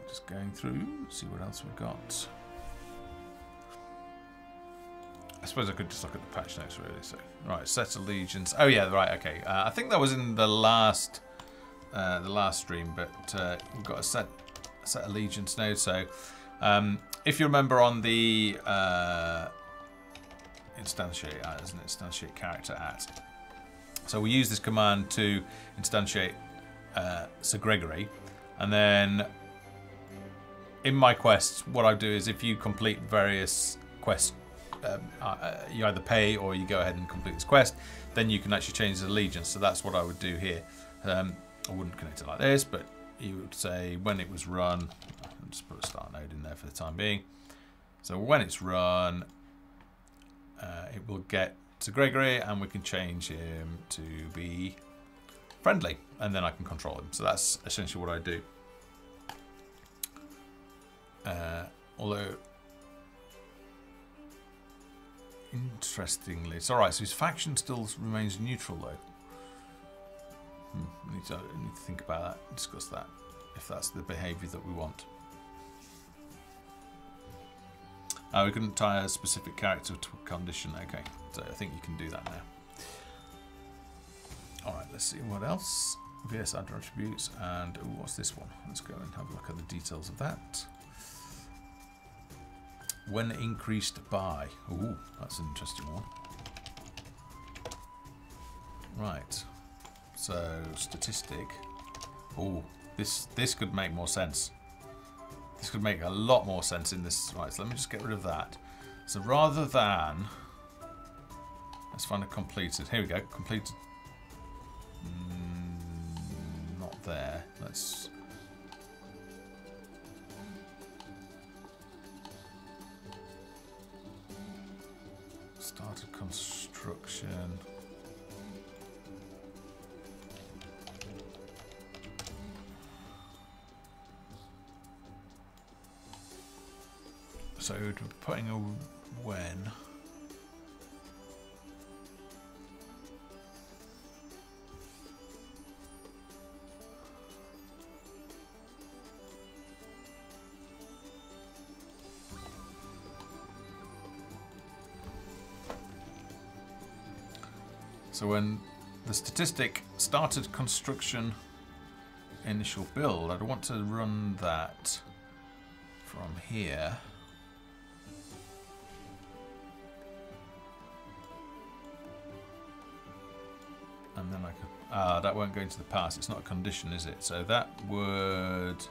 Just going through, see what else we've got. I suppose I could just look at the patch notes really. So, right, set allegiance. Oh yeah, right, okay. I think that was in the last stream, but we've got a set allegiance node. So, if you remember on the instantiate at, isn't it? Instantiate character at. So we use this command to instantiate Sir Gregory, and then in my quests, what I do is if you complete various quests, you either pay or you go ahead and complete this quest, then you can actually change the allegiance. So that's what I would do here. I wouldn't connect it like this, but you would say when it was run. I'll just put a start node in there for the time being. So when it's run, it will get to Gregory, and we can change him to be friendly, and then I can control him. So that's essentially what I do. Although, interestingly, it's alright, so his faction still remains neutral though. I need to think about that, discuss that, if that's the behaviour that we want. We couldn't tie a specific character to a condition. Okay, so I think you can do that now. Alright, let's see what else. VS add attributes, and ooh, what's this one? Let's go and have a look at the details of that. When increased by. Ooh, that's an interesting one. Right. So statistic. Ooh, this could make more sense. This could make a lot more sense in this. Right, so let me just get rid of that. So rather than, let's find a completed. Here we go, completed. Not there. Let's. Started construction. So we're putting a when. So when the statistic started construction initial build, I'd want to run that from here. And then I could, that won't go into the past, it's not a condition, is it? So that would,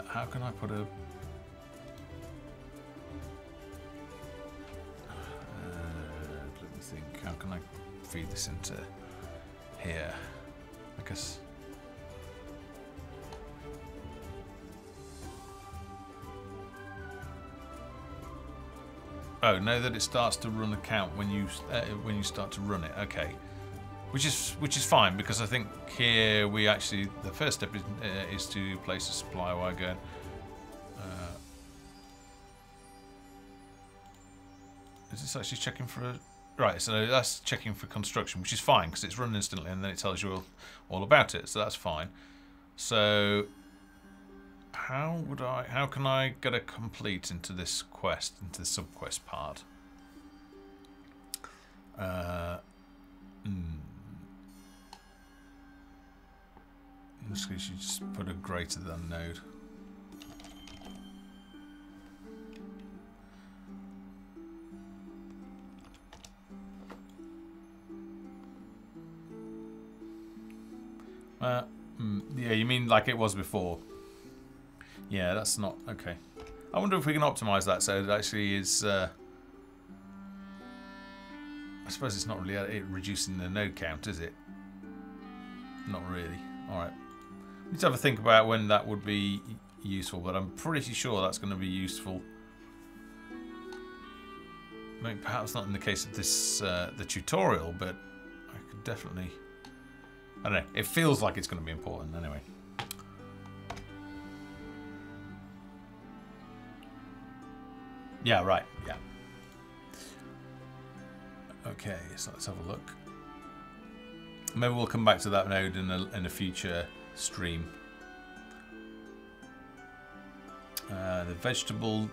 how can I put a, let me think, how can I feed this into here? I guess, oh, know that it starts to run a count when you start to run it. Okay, which is fine, because I think here we actually, the first step is to place a supply wagon. Is this actually checking for a, right? So that's checking for construction, which is fine because it's run instantly and then it tells you all about it. So that's fine. So how can I get a complete into this quest, into the sub-quest part? In this case, you just put a greater than node. Yeah, you mean like it was before? Yeah, that's not okay. I wonder if we can optimize that so it actually is I suppose it's not really reducing the node count, is it? Not really. Alright. Need to have a think about when that would be useful, but I'm pretty sure that's going to be useful. Maybe perhaps not in the case of this the tutorial, but I could definitely... I don't know. It feels like it's going to be important anyway. Yeah, right. Yeah. Okay, so let's have a look. Maybe we'll come back to that node in a future stream. The vegetable,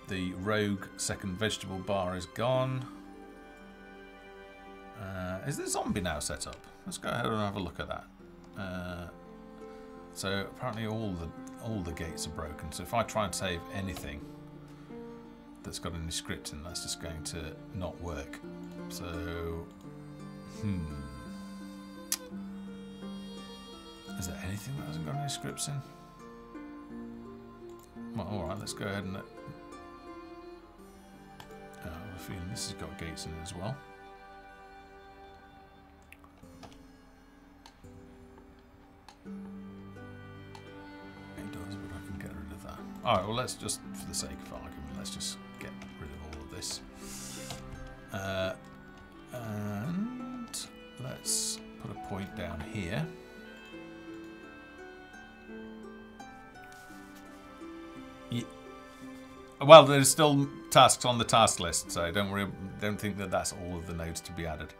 the rogue second vegetable bar is gone. Is the zombie now set up? Let's go ahead and have a look at that. So apparently all the gates are broken. So if I try and save anything that's got any script in, that's just going to not work. So, is there anything that hasn't got any scripts in? Well, alright, let's go ahead and... I have a feeling this has got gates in it as well. It does, but I can get rid of that. Alright, well let's just, for the sake of argument, let's just get rid of all of this. And let's put a point down here. Yeah. Well, there's still tasks on the task list, so don't worry. Don't think that that's all of the nodes to be added.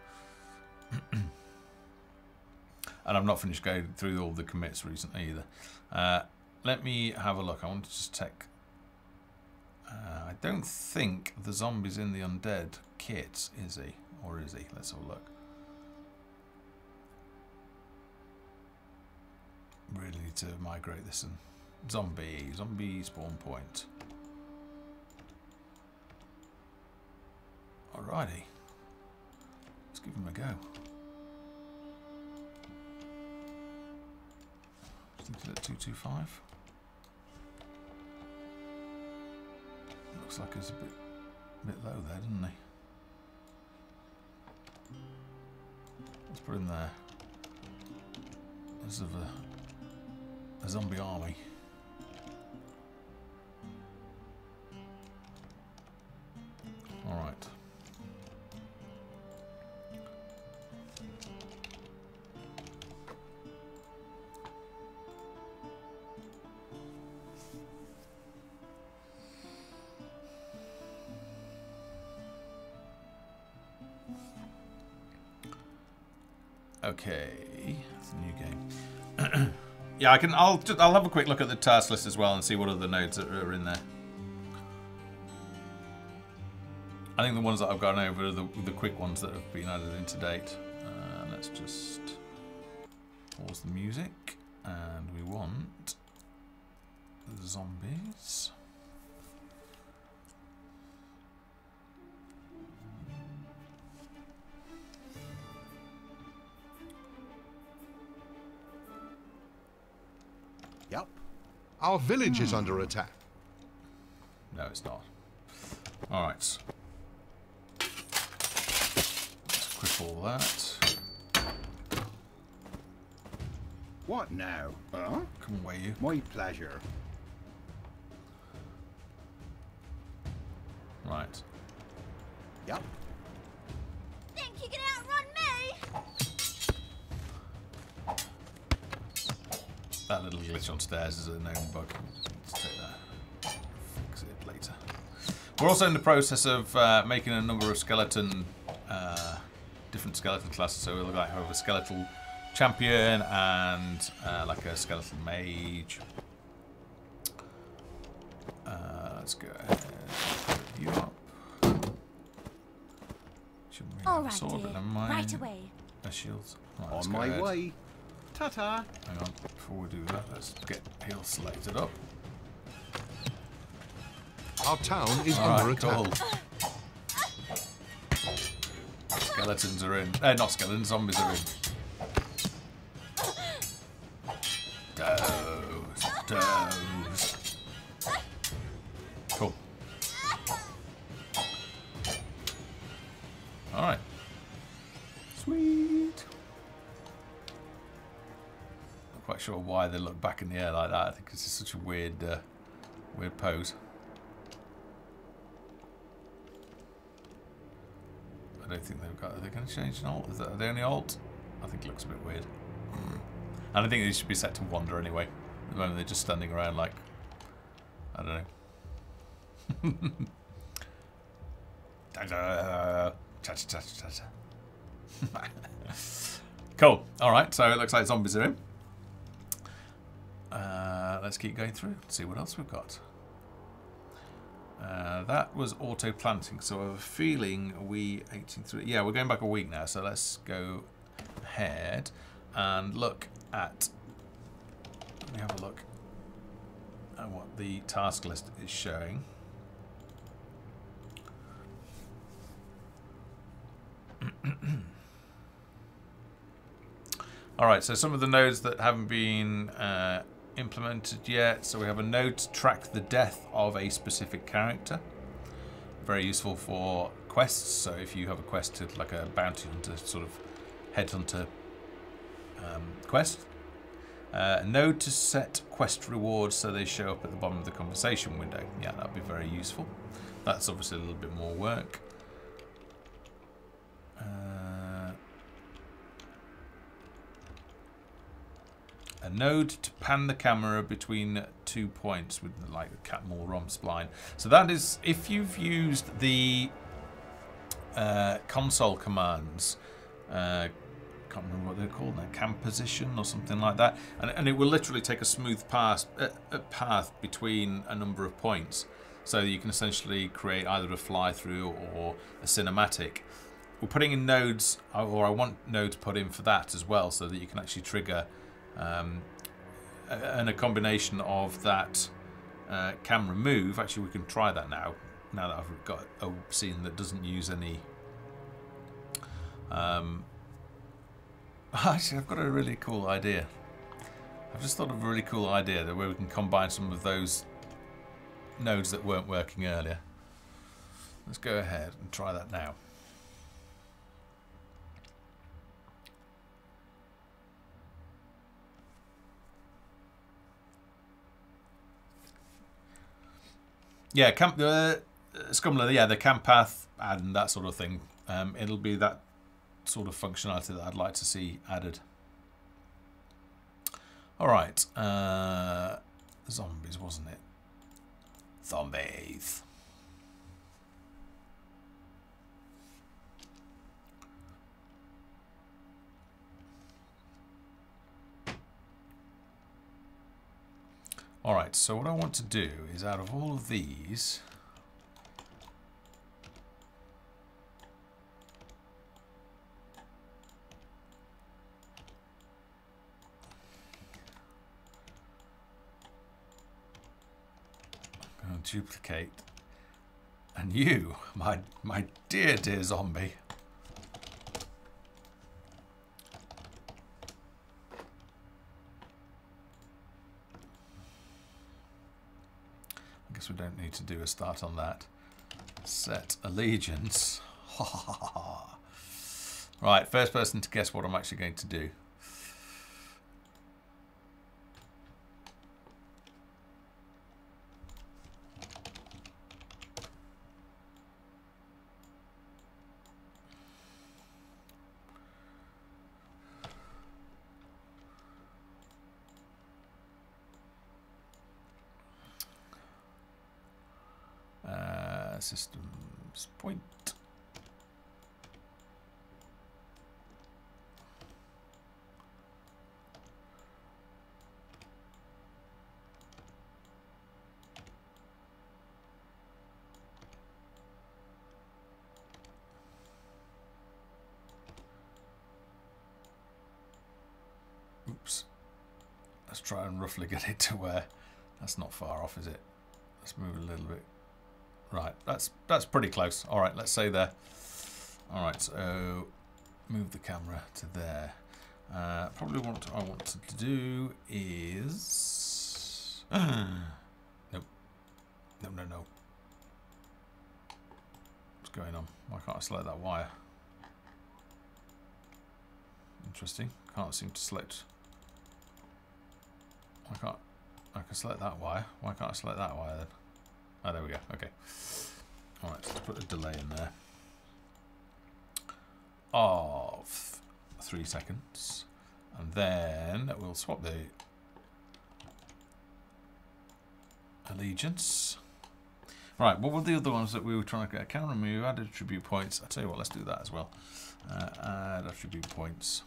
And I've not finished going through all the commits recently either. Let me have a look. I want to just check. I don't think the zombie's in the undead kit, is he? Or is he? Let's have a look. Really need to migrate this and zombie spawn point. Alrighty. Let's give him a go. Still at 225. Looks like it's a bit low there, doesn't he? Let's put in there. There's a zombie army. All right. Okay, it's a new game. Yeah, I'll have a quick look at the task list as well and see what other nodes are in there. I think the ones that I've gone over are the quick ones that have been added in to date. Let's just pause the music, and we want the zombies. Yep. Our village is under attack. No, it's not. All right. Let's cripple that. What now? Huh? Come away, you. My pleasure. Right. Yep. Think you can outrun me? That little glitch on stairs is a known bug. Let's take that. Fix it later. We're also in the process of making a number of skeleton, different skeleton classes. So we'll have a skeletal champion and like a skeletal mage. Let's go ahead. Put you up. Shouldn't we have a sword, but never mind. Right away. A shield. Right, On my way. Ta-ta. Hang on, before we do that, let's get heal selected up. Our town is under attack. Cool. Skeletons are in. Not skeletons, zombies are in. Doze. Cool. Alright. Sweet. Not quite sure why they look back in the air like that. I think it's such a weird, weird pose. I don't think they've got. Are they going to change an alt? Are they only alt? I think it looks a bit weird. And I think they should be set to wander anyway. At the moment they're just standing around like, I don't know. Cool. All right. So it looks like zombies are in. Let's keep going through. See what else we've got. That was auto planting. So I have a feeling we 18 yeah, we're going back a week now. So let's go ahead and look at. Let me have a look at what the task list is showing. Alright, so some of the nodes that haven't been implemented yet. So we have a node to track the death of a specific character. Very useful for quests. So if you have a quest to like a bounty hunter, sort of headhunter quest. A node to set quest rewards so they show up at the bottom of the conversation window. Yeah, that'd be very useful. That's obviously a little bit more work. A node to pan the camera between 2 points with like a Catmull ROM spline. So that is if you've used the console commands. Can't remember what they're called now, cam position or something like that, and it will literally take a smooth path between a number of points, so you can essentially create either a fly through or a cinematic. We're putting in nodes, or I want nodes put in for that as well, so that you can actually trigger and a combination of that camera move. Actually, we can try that now that I've got a scene that doesn't use any actually, I've got a really cool idea. I've just thought of a really cool idea that where we can combine some of those nodes that weren't working earlier. Let's go ahead and try that now. Yeah, Scumler, yeah, the camp path and that sort of thing. It'll be that sort of functionality that I'd like to see added. Alright, zombies, wasn't it? Zombies. Alright, so what I want to do is out of all of these, I'm going to duplicate, and you, my dear zombie, I guess we don't need to do a start on that. Set allegiance. Right, first person to guess what I'm actually going to do. Systems point. Oops. Let's try and roughly get it to where. That's not far off, is it? Let's move a little bit. Right, that's pretty close. All right, let's say there. All right, so move the camera to there. Probably what I want to do is nope. No. What's going on? Why can't I select that wire? Interesting. Can't seem to select. I can select that wire. Why can't I select that wire then? Oh, there we go. Okay. Alright, let's put a delay in there of 3 seconds. And then we'll swap the allegiance. Right, what were the other ones that we were trying to get? I can't remember. You added attribute points. I'll tell you what, let's do that as well. Add attribute points.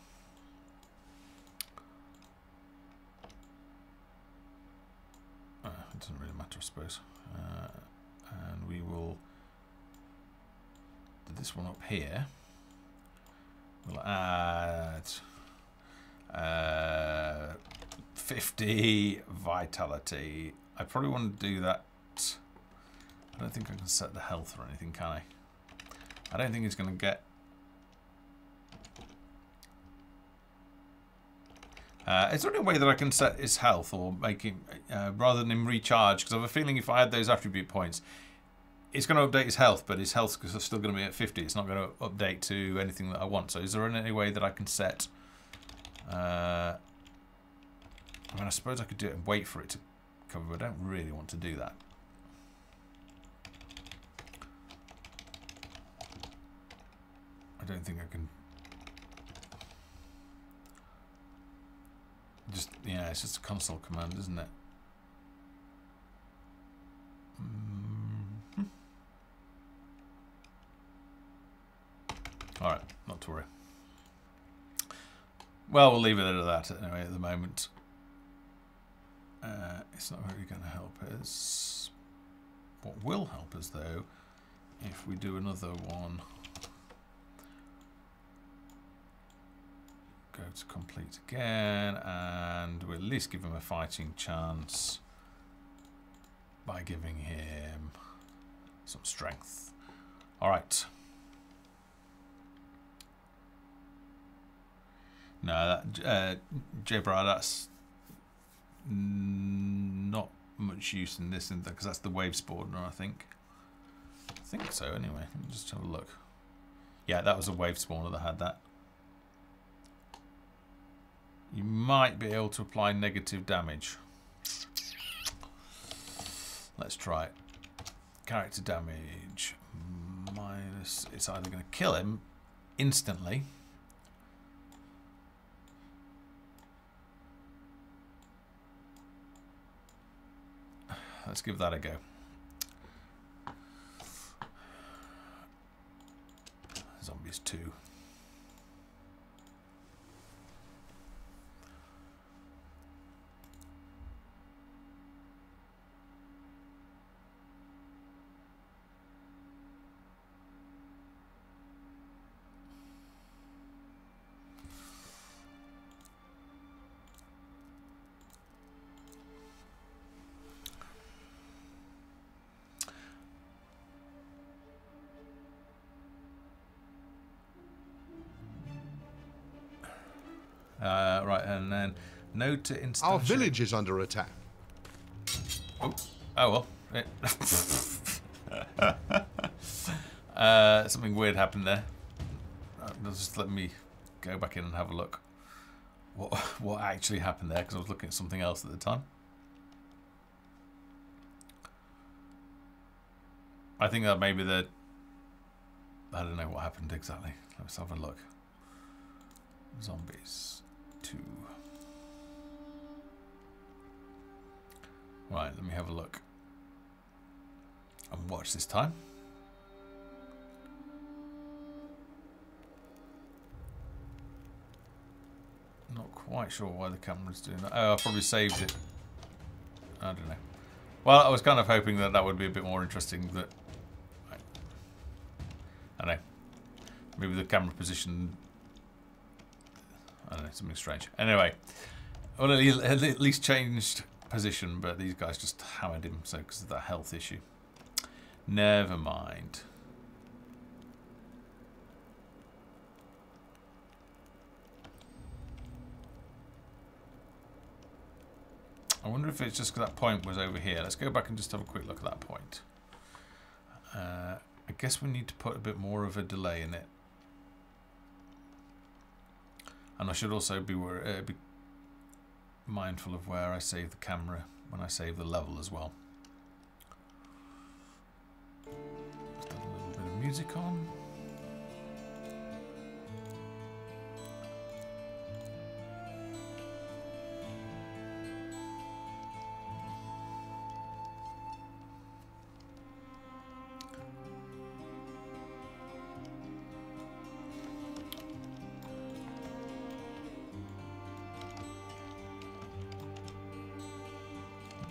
It doesn't really matter, I suppose. And we will do this one up here. We'll add 50 vitality. I probably want to do that. I don't think I can set the health or anything, can I? I don't think it's going to get... is there any way that I can set his health or make him, rather than him recharge? Because I have a feeling if I add those attribute points, it's going to update his health, but his health is still going to be at 50. It's not going to update to anything that I want. So is there any way that I can set... I mean, I suppose I could do it and wait for it to cover, but I don't really want to do that. I don't think I can... Just, yeah, it's just a console command, isn't it? Mm-hmm. Alright, not to worry. Well, we'll leave it at that anyway at the moment. It's not really going to help us. What will help us, though, if we do another one... Go to complete again, and we'll at least give him a fighting chance by giving him some strength. Alright. No, that Jabra, that's not much use in this, because that's the wave spawner, I think. I think so, anyway. Let me just have a look. Yeah, that was a wave spawner that had that. You might be able to apply negative damage. Let's try it. Character damage minus... It's either going to kill him instantly. Let's give that a go. Zombies 2. Right, and then node to install. Our village is under attack. Oh, well. Something weird happened there. Just let me go back in and have a look. What actually happened there? Because I was looking at something else at the time. I think that maybe the... I don't know what happened exactly. Let's have a look. Zombies 2. Right, let me have a look. And watch this time. Not quite sure why the camera's doing that. Oh, I probably saved it. I don't know. Well, I was kind of hoping that that would be a bit more interesting. That I don't know. Maybe the camera position. I don't know, something strange. Anyway, well, at least changed position, but these guys just hammered him, so because of that health issue. Never mind. I wonder if it's just because that point was over here. Let's go back and just have a quick look at that point. I guess we need to put a bit more of a delay in it. And I should also be mindful of where I save the camera when I save the level as well. Just a little bit of music on.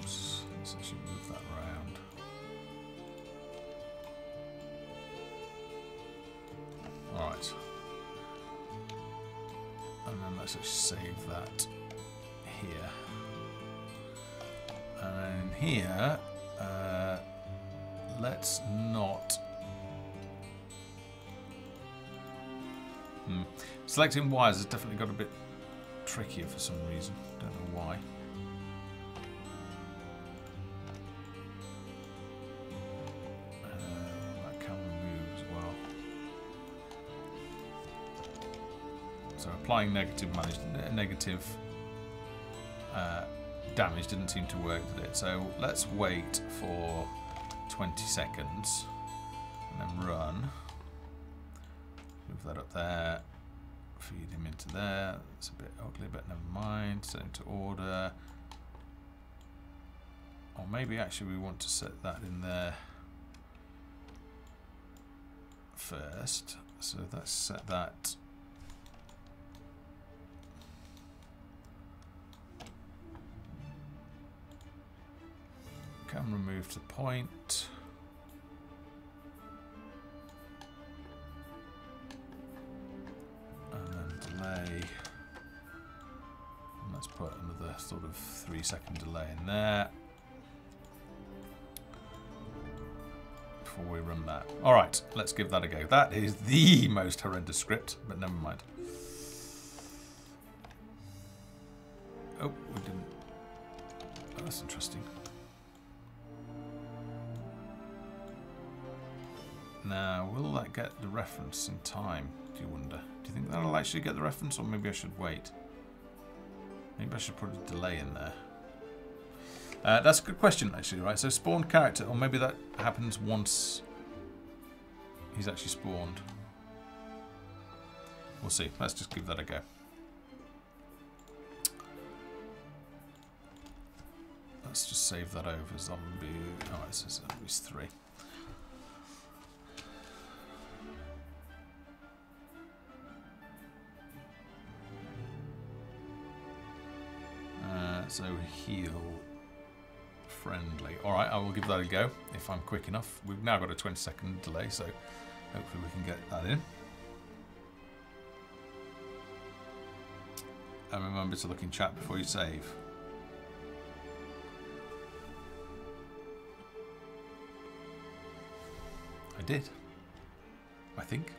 Let's actually move that around. Alright. And then let's just save that here. And then here, let's not... Selecting wires has definitely got a bit trickier for some reason. Don't know why. That camera moves well. So applying negative damage didn't seem to work, did it? So let's wait for 20 seconds and then run. Move that up there. Feed him into there. It's a bit ugly, but never mind. Set into order. Or maybe actually we want to set that in there first. So let's set that. Camera move to point. And then delay. And let's put another sort of 3-second delay in there. Before we run that. Alright, let's give that a go. That is the most horrendous script, but never mind. Oh, we didn't. Oh, that's interesting. Now, will that get the reference in time, do you wonder? Do you think that'll actually get the reference, or maybe I should wait? Maybe I should put a delay in there. That's a good question, actually, right? So spawned character, or maybe that happens once he's actually spawned. We'll see. Let's just give that a go. Let's just save that over. Zombie. Oh, this is zombies 3. So heal friendly. Alright, I will give that a go if I'm quick enough. We've now got a 20-second delay, so hopefully we can get that in. And remember to look in chat before you save. I did. I think.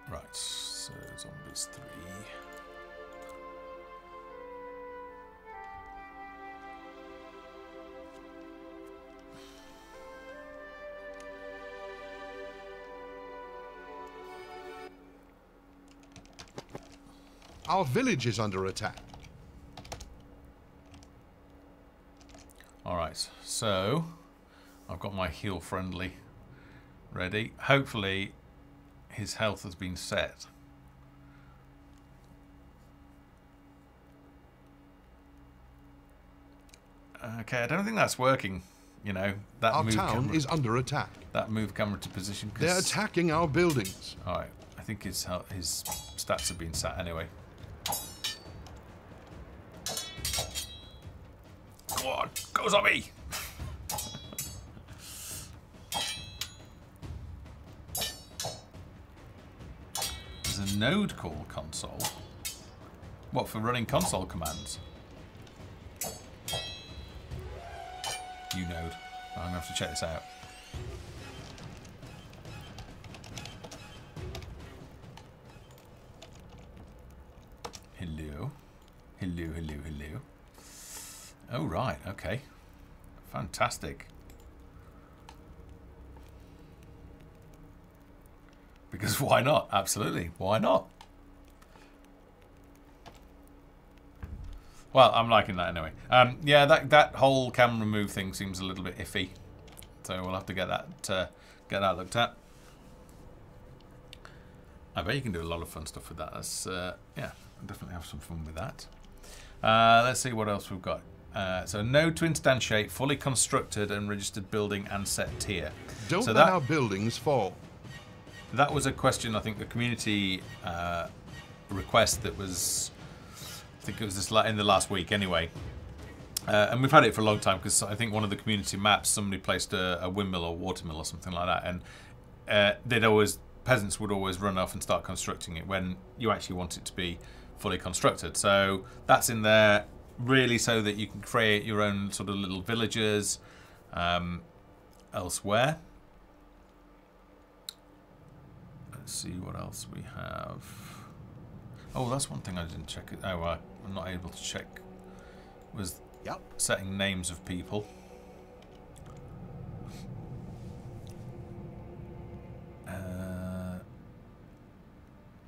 Right, so zombies 3. Our village is under attack. Alright, so I've got my heal friendly ready. Hopefully his health has been set. Okay, I don't think that's working. You know, that Our move town camera, is under attack. that move camera to position. They're attacking our buildings. All right, I think his stats have been set anyway. Come on, go zombie! There's a node call console. What, for running console commands? You node. I'm gonna have to check this out. Hello. Hello, hello, hello. Oh, right. Okay. Fantastic. Because why not? Absolutely. Why not? Well, I'm liking that anyway. Yeah, that whole camera move thing seems a little bit iffy. So we'll have to get that looked at. I bet you can do a lot of fun stuff with that. That's, yeah, I'll definitely have some fun with that. Let's see what else we've got. So no to instantiate, fully constructed and registered building and set tier. Don't so let our buildings fall. That was a question, I think, the community request that was, I think it was in the last week anyway. And we've had it for a long time because I think one of the community maps, somebody placed a windmill or watermill or something like that. And peasants would always run off and start constructing it when you actually want it to be fully constructed. So that's in there really so that you can create your own sort of little villages elsewhere. Let's see what else we have. Oh, that's one thing I didn't check. Oh, I'm not able to check. Was setting names of people.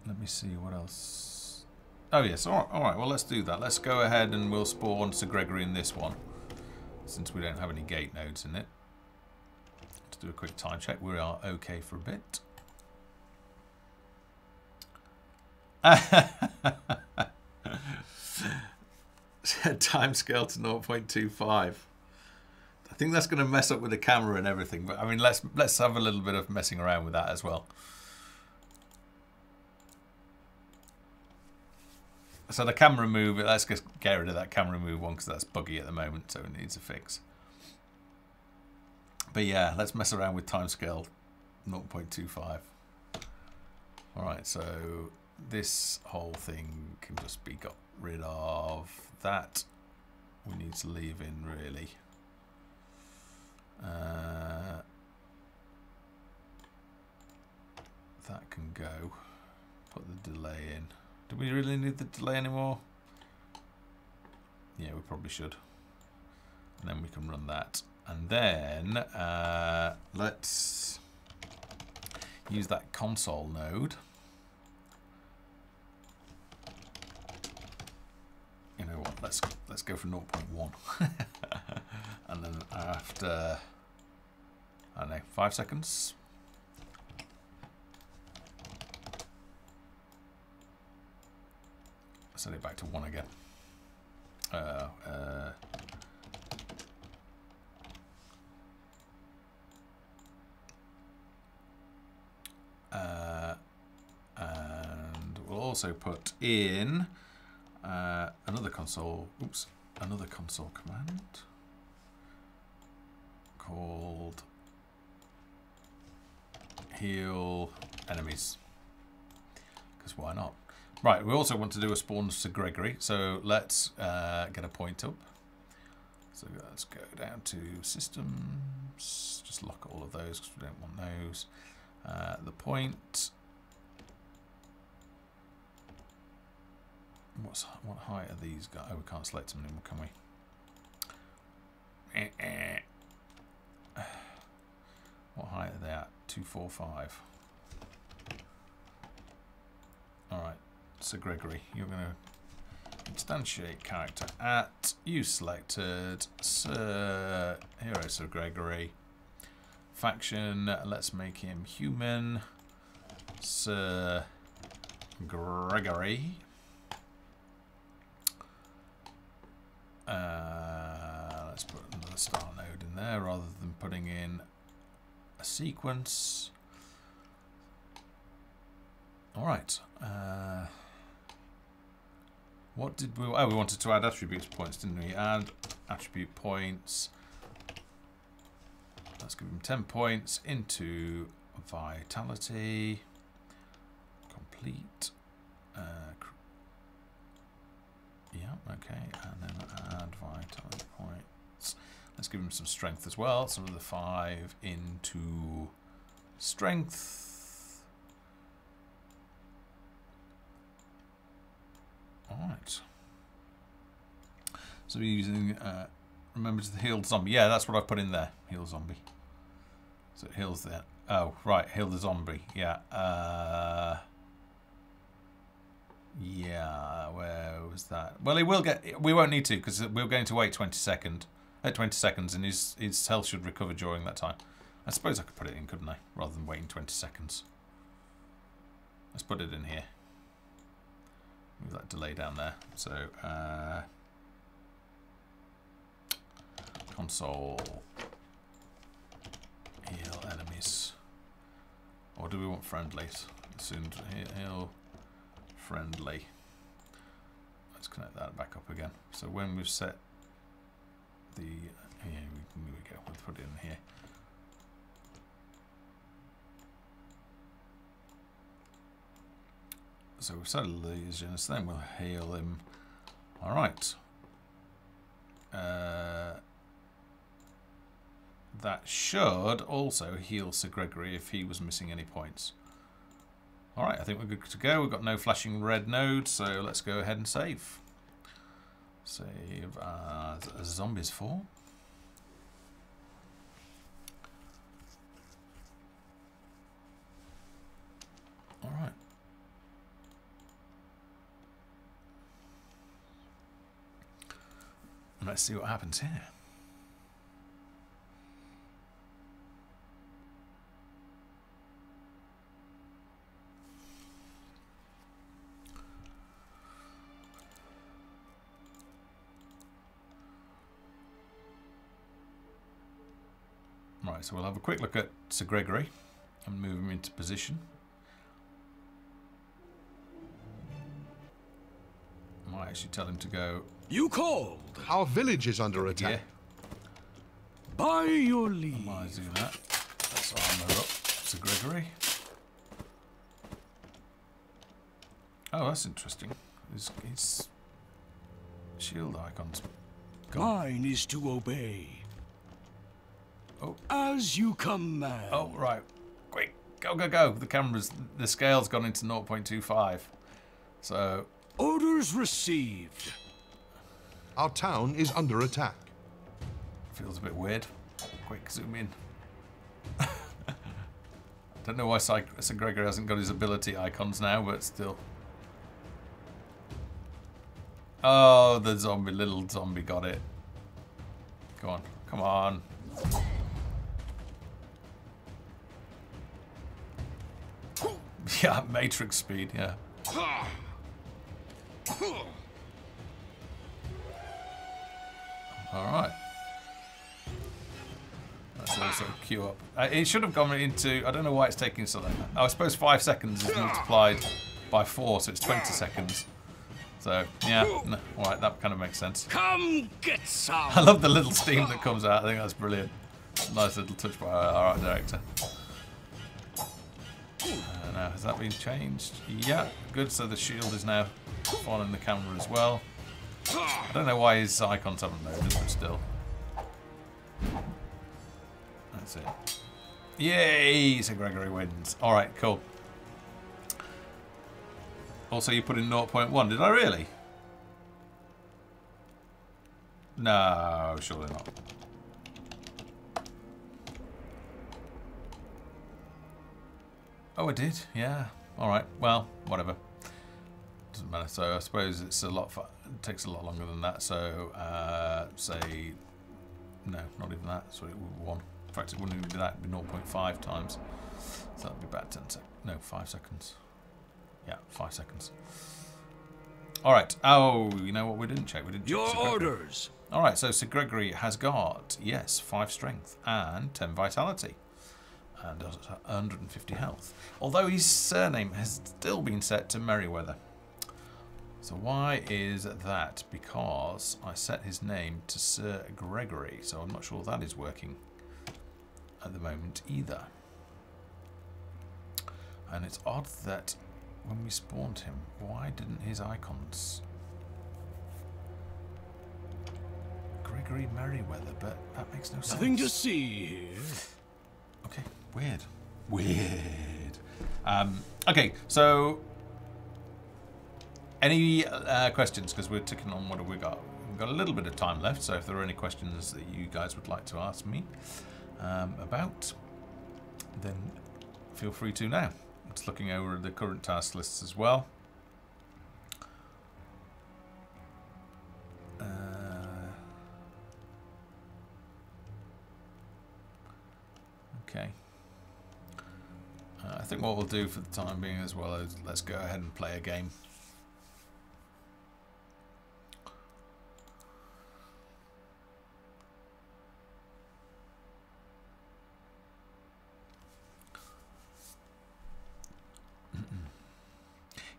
Let me see what else. Oh yes, all right. Well, let's do that. Let's go ahead and we'll spawn Sir Gregory in this one, since we don't have any gate nodes in it. Let's do a quick time check. We are okay for a bit. Time scale to 0.25. I think that's going to mess up with the camera and everything. But I mean, let's have a little bit of messing around with that as well. So the camera move, let's just get rid of that camera move one because that's buggy at the moment, so it needs a fix. But yeah, let's mess around with timescale 0.25. Alright, so this whole thing can just be got rid of. That we need to leave in really. That can go. Put the delay in. Do we really need the delay anymore? Yeah, we probably should. And then we can run that. And then let's use that console node. You know what? Let's go for 0.1. And then after, I don't know, 5 seconds. Set it back to 1 again. And we'll also put in another console command called heal enemies, because why not? Right, we also want to do a spawn Sir Gregory, so let's get a point up. So let's go down to systems, just lock all of those because we don't want those. The point, what height are these guys? Oh, we can't select them anymore, can we? What height are they at? 245. Alright. Sir Gregory, you're going to instantiate character at you selected hero Sir Gregory. Faction, let's make him human. Sir Gregory. Let's put another star node in there rather than putting in a sequence. All right. What did we? Oh, we wanted to add attributes points, didn't we? Add attribute points. Let's give him 10 points into vitality. Complete. Yeah, okay. And then add vitality points. Let's give him some strength as well. So another 5 into strength. So we're using, remember to heal the zombie. Yeah, that's what I put in there. Heal zombie. So it heals the, oh, right, heal the zombie. Yeah. Yeah, where was that? Well, he will get, we won't need to because we're going to wait 20 seconds and his health should recover during that time. I suppose I could put it in, couldn't I? Rather than waiting 20 seconds. Let's put it in here. Move that delay down there. So, console, heal enemies. Or do we want friendlies? Soon heal friendly. Let's connect that back up again. So when we've set the, here we go, we'll put it in here. So we've set lesions, then we'll heal him. Alright. That should also heal Sir Gregory if he was missing any points. Alright, I think we're good to go. We've got no flashing red node, so let's go ahead and save. Save as Zombies 4. Alright. Let's see what happens here. Right, so we'll have a quick look at Sir Gregory and move him into position. Might actually tell him to go. You called. Our village is under attack. Yeah. By your leave. Might do that. Let's armor up Sir Gregory. Oh, that's interesting. His shield icons gone. Mine is to obey. Oh. As you command. Oh, right. Quick. Go, go, go. The scale's gone into 0.25. So. Orders received. Our town is under attack. Feels a bit weird. Quick, zoom in. Don't know why Sir Gregory hasn't got his ability icons now, but still. Oh, the zombie, little zombie got it. Go on, come on. Yeah, Matrix speed, yeah. Alright. Let's also queue up. It should have gone into, I don't know why it's taking so long. Oh, I suppose 5 seconds is multiplied by 4, so it's 20 seconds. So, yeah, no, alright, that kind of makes sense. Come get some. I love the little steam that comes out. I think that's brilliant. Nice little touch by our art director. Now, has that been changed? Yeah, good. So the shield is now following the camera as well. I don't know why his icons haven't loaded, but still. That's it. Yay! Sir Gregory wins. Alright, cool. Also, you put in 0.1. Did I really? No, surely not. Oh, I did. Yeah. All right. Well, whatever. Doesn't matter. So I suppose it's a lot. It takes a lot longer than that. So say no, not even that. So it would 1. In fact, it wouldn't even be that. It'd be 0.5 times. So that'd be about 10 seconds. No, 5 seconds. Yeah, 5 seconds. All right. Oh, you know what? We didn't check. We didn't check Your Sir Gregory. orders. All right. So Sir Gregory has got 5 strength and 10 vitality. And 150 health. Although his surname has still been set to Merryweather. So why is that? Because I set his name to Sir Gregory. So I'm not sure that is working at the moment either. And it's odd that when we spawned him, why didn't his icons... Gregory Merryweather, but that makes no sense. Nothing to see here. Okay, weird. Weird. Okay, so any questions? Because we're ticking on what have we got? We've got a little bit of time left, so if there are any questions that you guys would like to ask me about, then feel free to now. Just looking over the current task lists as well. Okay. I think what we'll do for the time being as well is let's go ahead and play a game.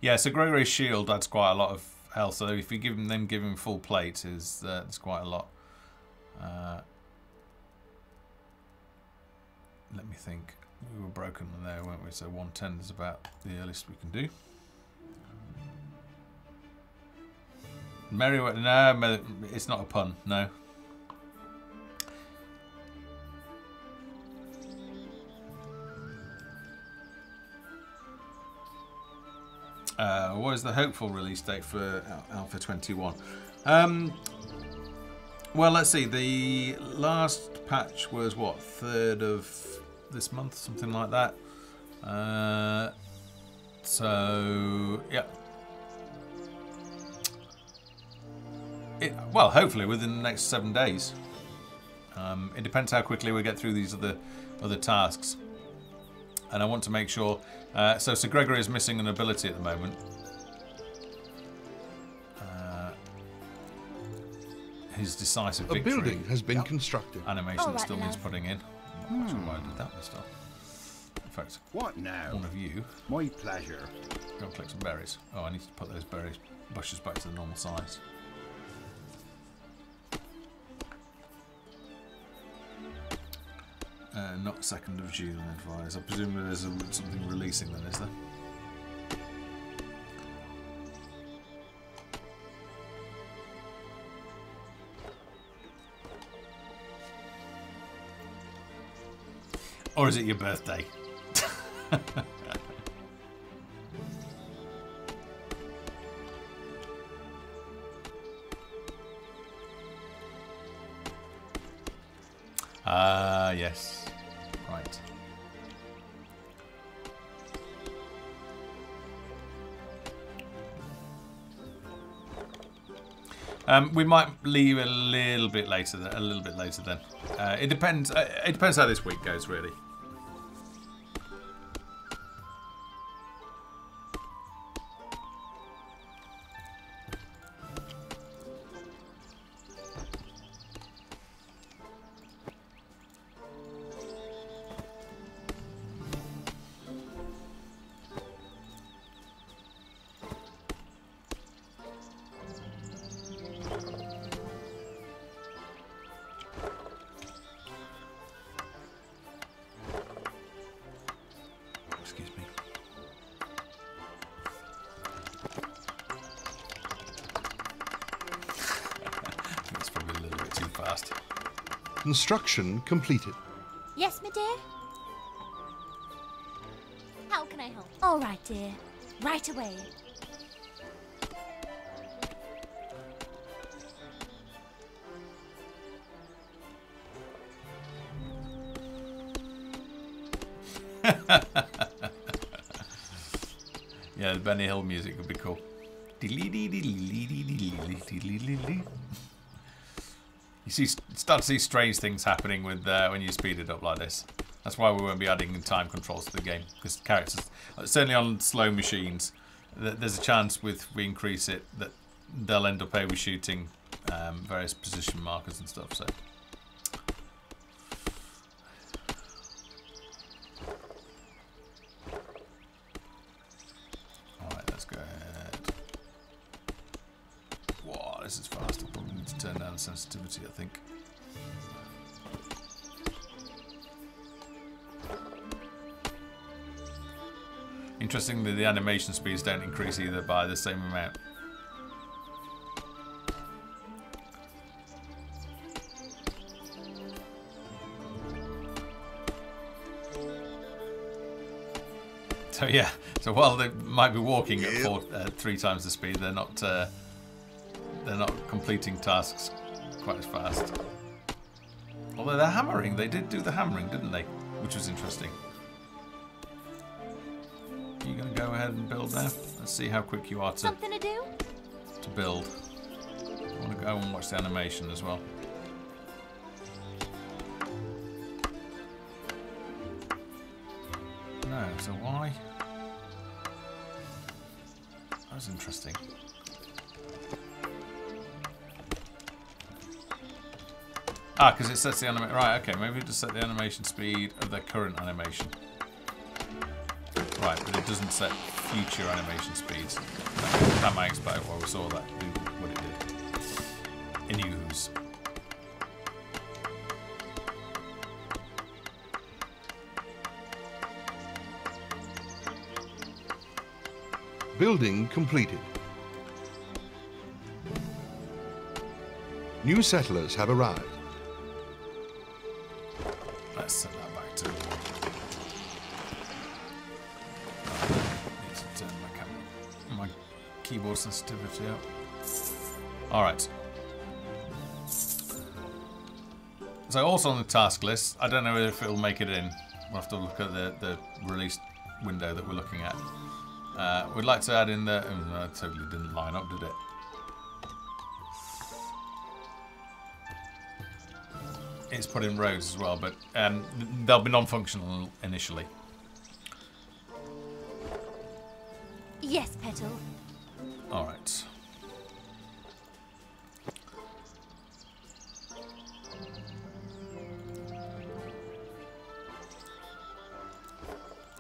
Yeah, so Gregory's shield adds quite a lot of health, so if you give him full plate, it's quite a lot. Let me think. We were broken there, weren't we? So 110 is about the earliest we can do. Merriweather, no, it's not a pun, no. What is the hopeful release date for Alpha 21? Well, let's see. The last patch was what, 3rd of this month, something like that. So yeah. Well, hopefully within the next 7 days. It depends how quickly we get through these other tasks. And I want to make sure. So Sir Gregory is missing an ability at the moment. His decisive victory. A building has been constructed. Animation that still needs putting in. I'm not sure why I did that this time. In fact, What now? one of you My pleasure. go and collect some berries. Oh, I need to put those berries bushes back to the normal size. Not 2nd of June, I advise. I presume there's something releasing then, is there? Or is it your birthday? Ah, yes. Right. We might leave a little bit later. Then. It depends. It depends how this week goes, really. Construction completed. Yes, my dear? How can I help? All right, dear. Right away. Yeah, the Benny Hill music would be cool. You start to see strange things happening with when you speed it up like this. That's why we won't be adding time controls to the game, because characters, certainly on slow machines, there's a chance if we increase it that they'll end up overshooting various position markers and stuff. So. Alright, let's go ahead. Whoa, this is fast. I probably need to turn down the sensitivity, I think. Interestingly, the animation speeds don't increase either by the same amount. So yeah, so while they might be walking at 3 times the speed, they're they're not completing tasks quite as fast. Although they're hammering. They did do the hammering, didn't they? Which was interesting. Are you going to go ahead and build now? Let's see how quick you are Something to do? to build. I want to go and watch the animation as well. No, so why? That was interesting. Ah, because it sets the animation. Right, okay, maybe just set the animation speed of the current animation. Right, but it doesn't set future animation speeds. That might explain why we saw that, what it did. In use. Building completed. New settlers have arrived. Let's set that back to. Need to turn my keyboard sensitivity up. All right. So also on the task list, I don't know if it'll make it in. We'll have to look at the release window that we're looking at. We'd like to add in the. Oh, no, it totally didn't line up, did it? It's put in roads as well, but they'll be non-functional initially. Yes, Petal. All right.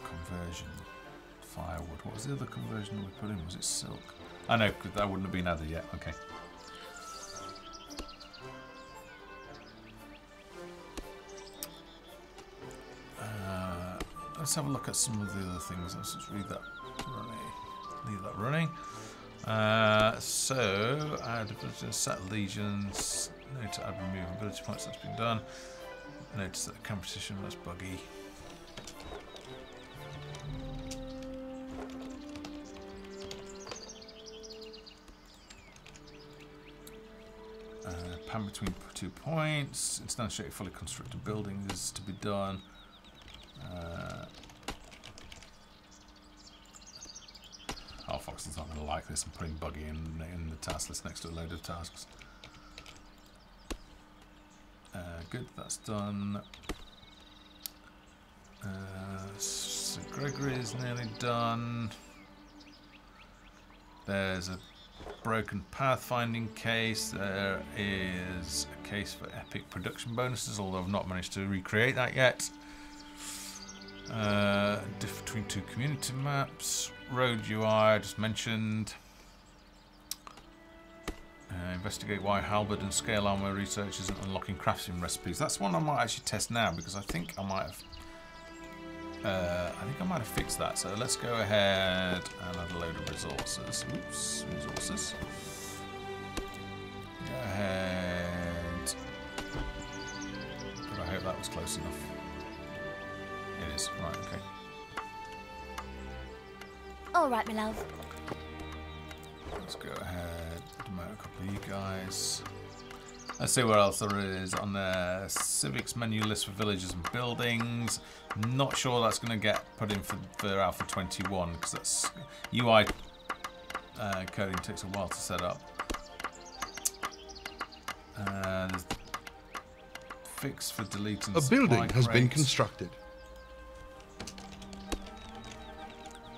Conversion. Firewood. What was the other conversion we put in? Was it silk? I know, because that wouldn't have been added yet. Okay. Let's have a look at some of the other things. Let's just read that running. Leave that running. So, add set legions. Note to add remove ability points. That's been done. Notice that the competition was buggy. Pan between 2 points. Instantiate fully constructed buildings is to be done. Foxton's not going to like this. I'm putting buggy in the task list next to a load of tasks. Good, that's done. So Gregory is nearly done. There's a broken pathfinding case. There is a case for epic production bonuses, although I've not managed to recreate that yet. Diff between two community maps. Road UI, I just mentioned. Investigate why halberd and scale armor research isn't unlocking crafting recipes. That's one I might actually test now because I think I might have fixed that. So let's go ahead and add a load of resources. Oops, resources. Go ahead. But I hope that was close enough. It is. Right, okay. All right, my love. Let's go ahead, demote a couple of you guys. Let's see what else there is on the civics menu list for villages and buildings. Not sure that's going to get put in for Alpha 21 because that's UI coding takes a while to set up. There's fix for deleting. A building has been constructed.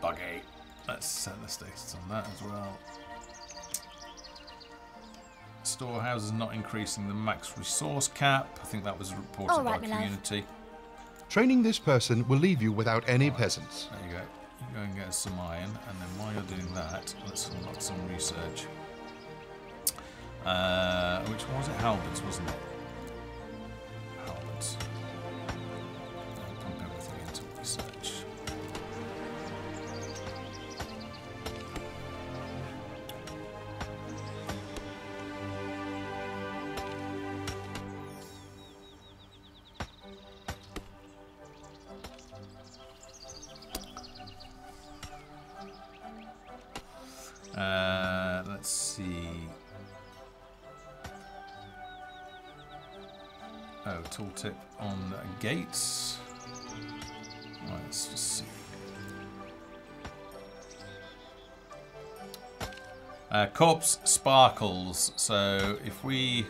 Buggy. Let's set the status on that as well. Storehouses not increasing the max resource cap. I think that was reported by community. Training this person will leave you without any peasants. There you go. You go and get some iron, and then while you're doing that, let's unlock some research. Which one was it? Halberds, wasn't it? Halberds. I'll pump everything into research. Let's see. Oh, tooltip on gates. Right, let's just see. Corpse sparkles. So if we...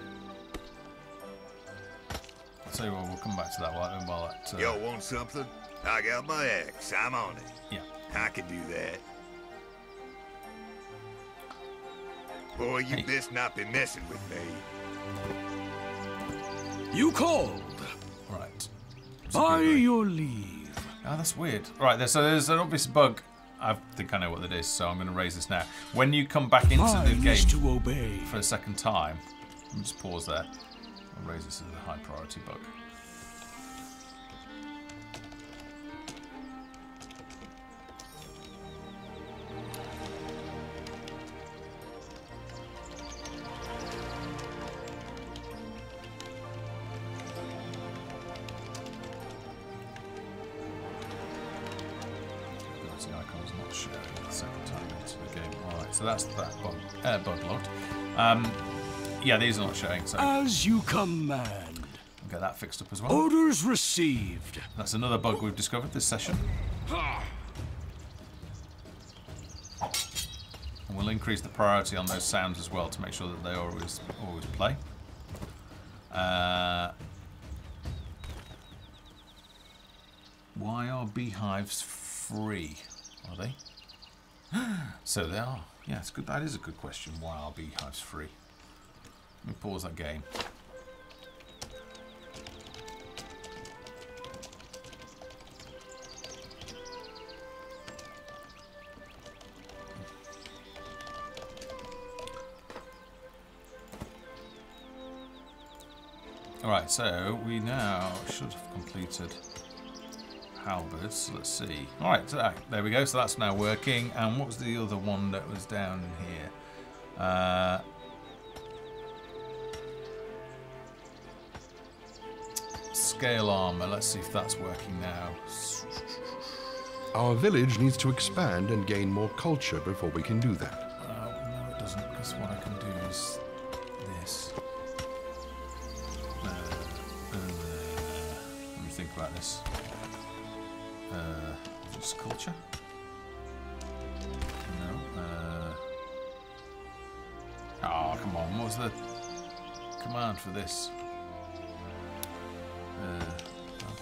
I'll tell you what, we'll come back to that while that... Yo, want something? I got my axe. I'm on it. Yeah. I can do that. Boy, you Hey. best not be messing with me. You called. Right. By your leave. Oh, that's weird. Right, so there's an obvious bug. I think I know what that is, so I'm going to raise this now. When you come back into the Mine is game to obey. for a second time, let me just pause there. I'll raise this as a high priority bug. The icon's not showing the second time into the game. Alright, so that's that bug logged. Yeah, these are not showing, so I'll As you command. get that fixed up as well. Orders received. That's another bug we've discovered this session. And we'll increase the priority on those sounds as well to make sure that they always play. Why are beehives free? Are they? So they are. Yeah, it's good. That is a good question. Why are beehives free? Let me pause that game. Alright, so we now should have completed halberds. So let's see. Alright, so there we go. So that's now working. And what was the other one that was down here? Scale armor. Let's see if that's working now. Our village needs to expand and gain more culture before we can do that. No, it doesn't, because what I can do is this. Let me think about this. Just culture? No. Oh, come on. What was the command for this?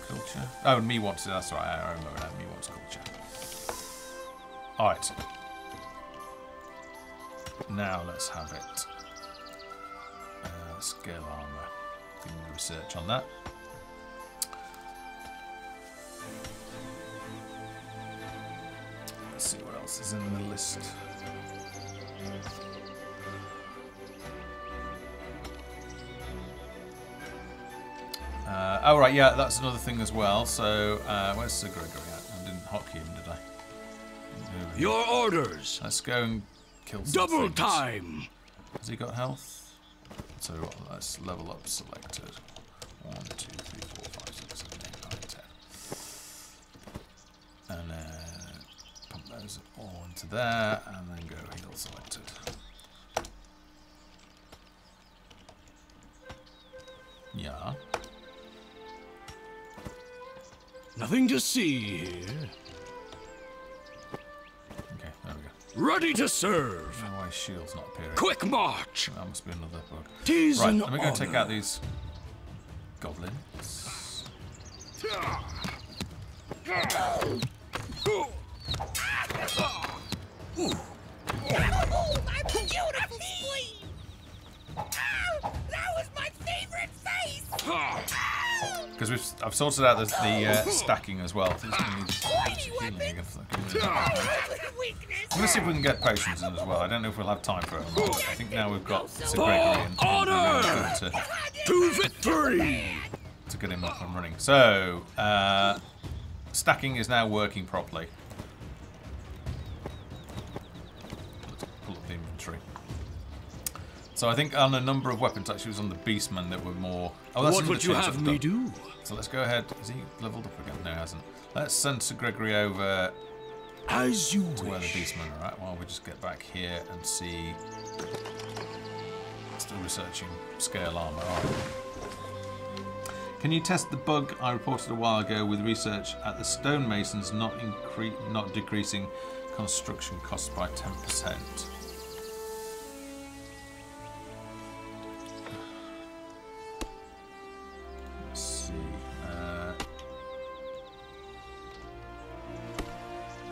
Culture? Oh, me wants it. That's right. I remember that. Me wants culture. Alright. Now let's have it. Scale armor. Give me research on that. Let's see what else is in the list. Oh right, yeah, that's another thing as well. So where's Sir Gregory at? I didn't hotkey him, did I? Your orders. Let's go and kill some Double things. time. Has he got health? So let's level up selected. 1, 2, 3, 4, 5, 6, 7, 8, 9, 10. And pump those all into there, and then go heal selected. Yeah. Nothing to see here. Okay, there we go. Ready to serve. I don't know why his shield's not appearing. Quick march. That must be another bug. Tis Right, an let me go take honor. out these goblins. Oh, my beautiful sleeve! Ow! That was my favorite face! Because I've sorted out the stacking as well. I'm going to see if we can get potions in as well. I don't know if we'll have time for it or not. I think now we've got Sir Gregory and Honor! To victory! to get him up and running. So, stacking is now working properly. Let's pull up the inventory. So I think on a number of weapons, actually, it was on the Beastmen that were more... Oh, that's What another would you change have I've me done. do? So let's go ahead. Has he leveled up again? No, he hasn't. Let's send Sir Gregory over As you to where the wish. Beastmen are at while we just get back here and see... Still researching scale armor. Can you test the bug I reported a while ago with research at the stonemasons not decreasing construction costs by 10%? Let's see.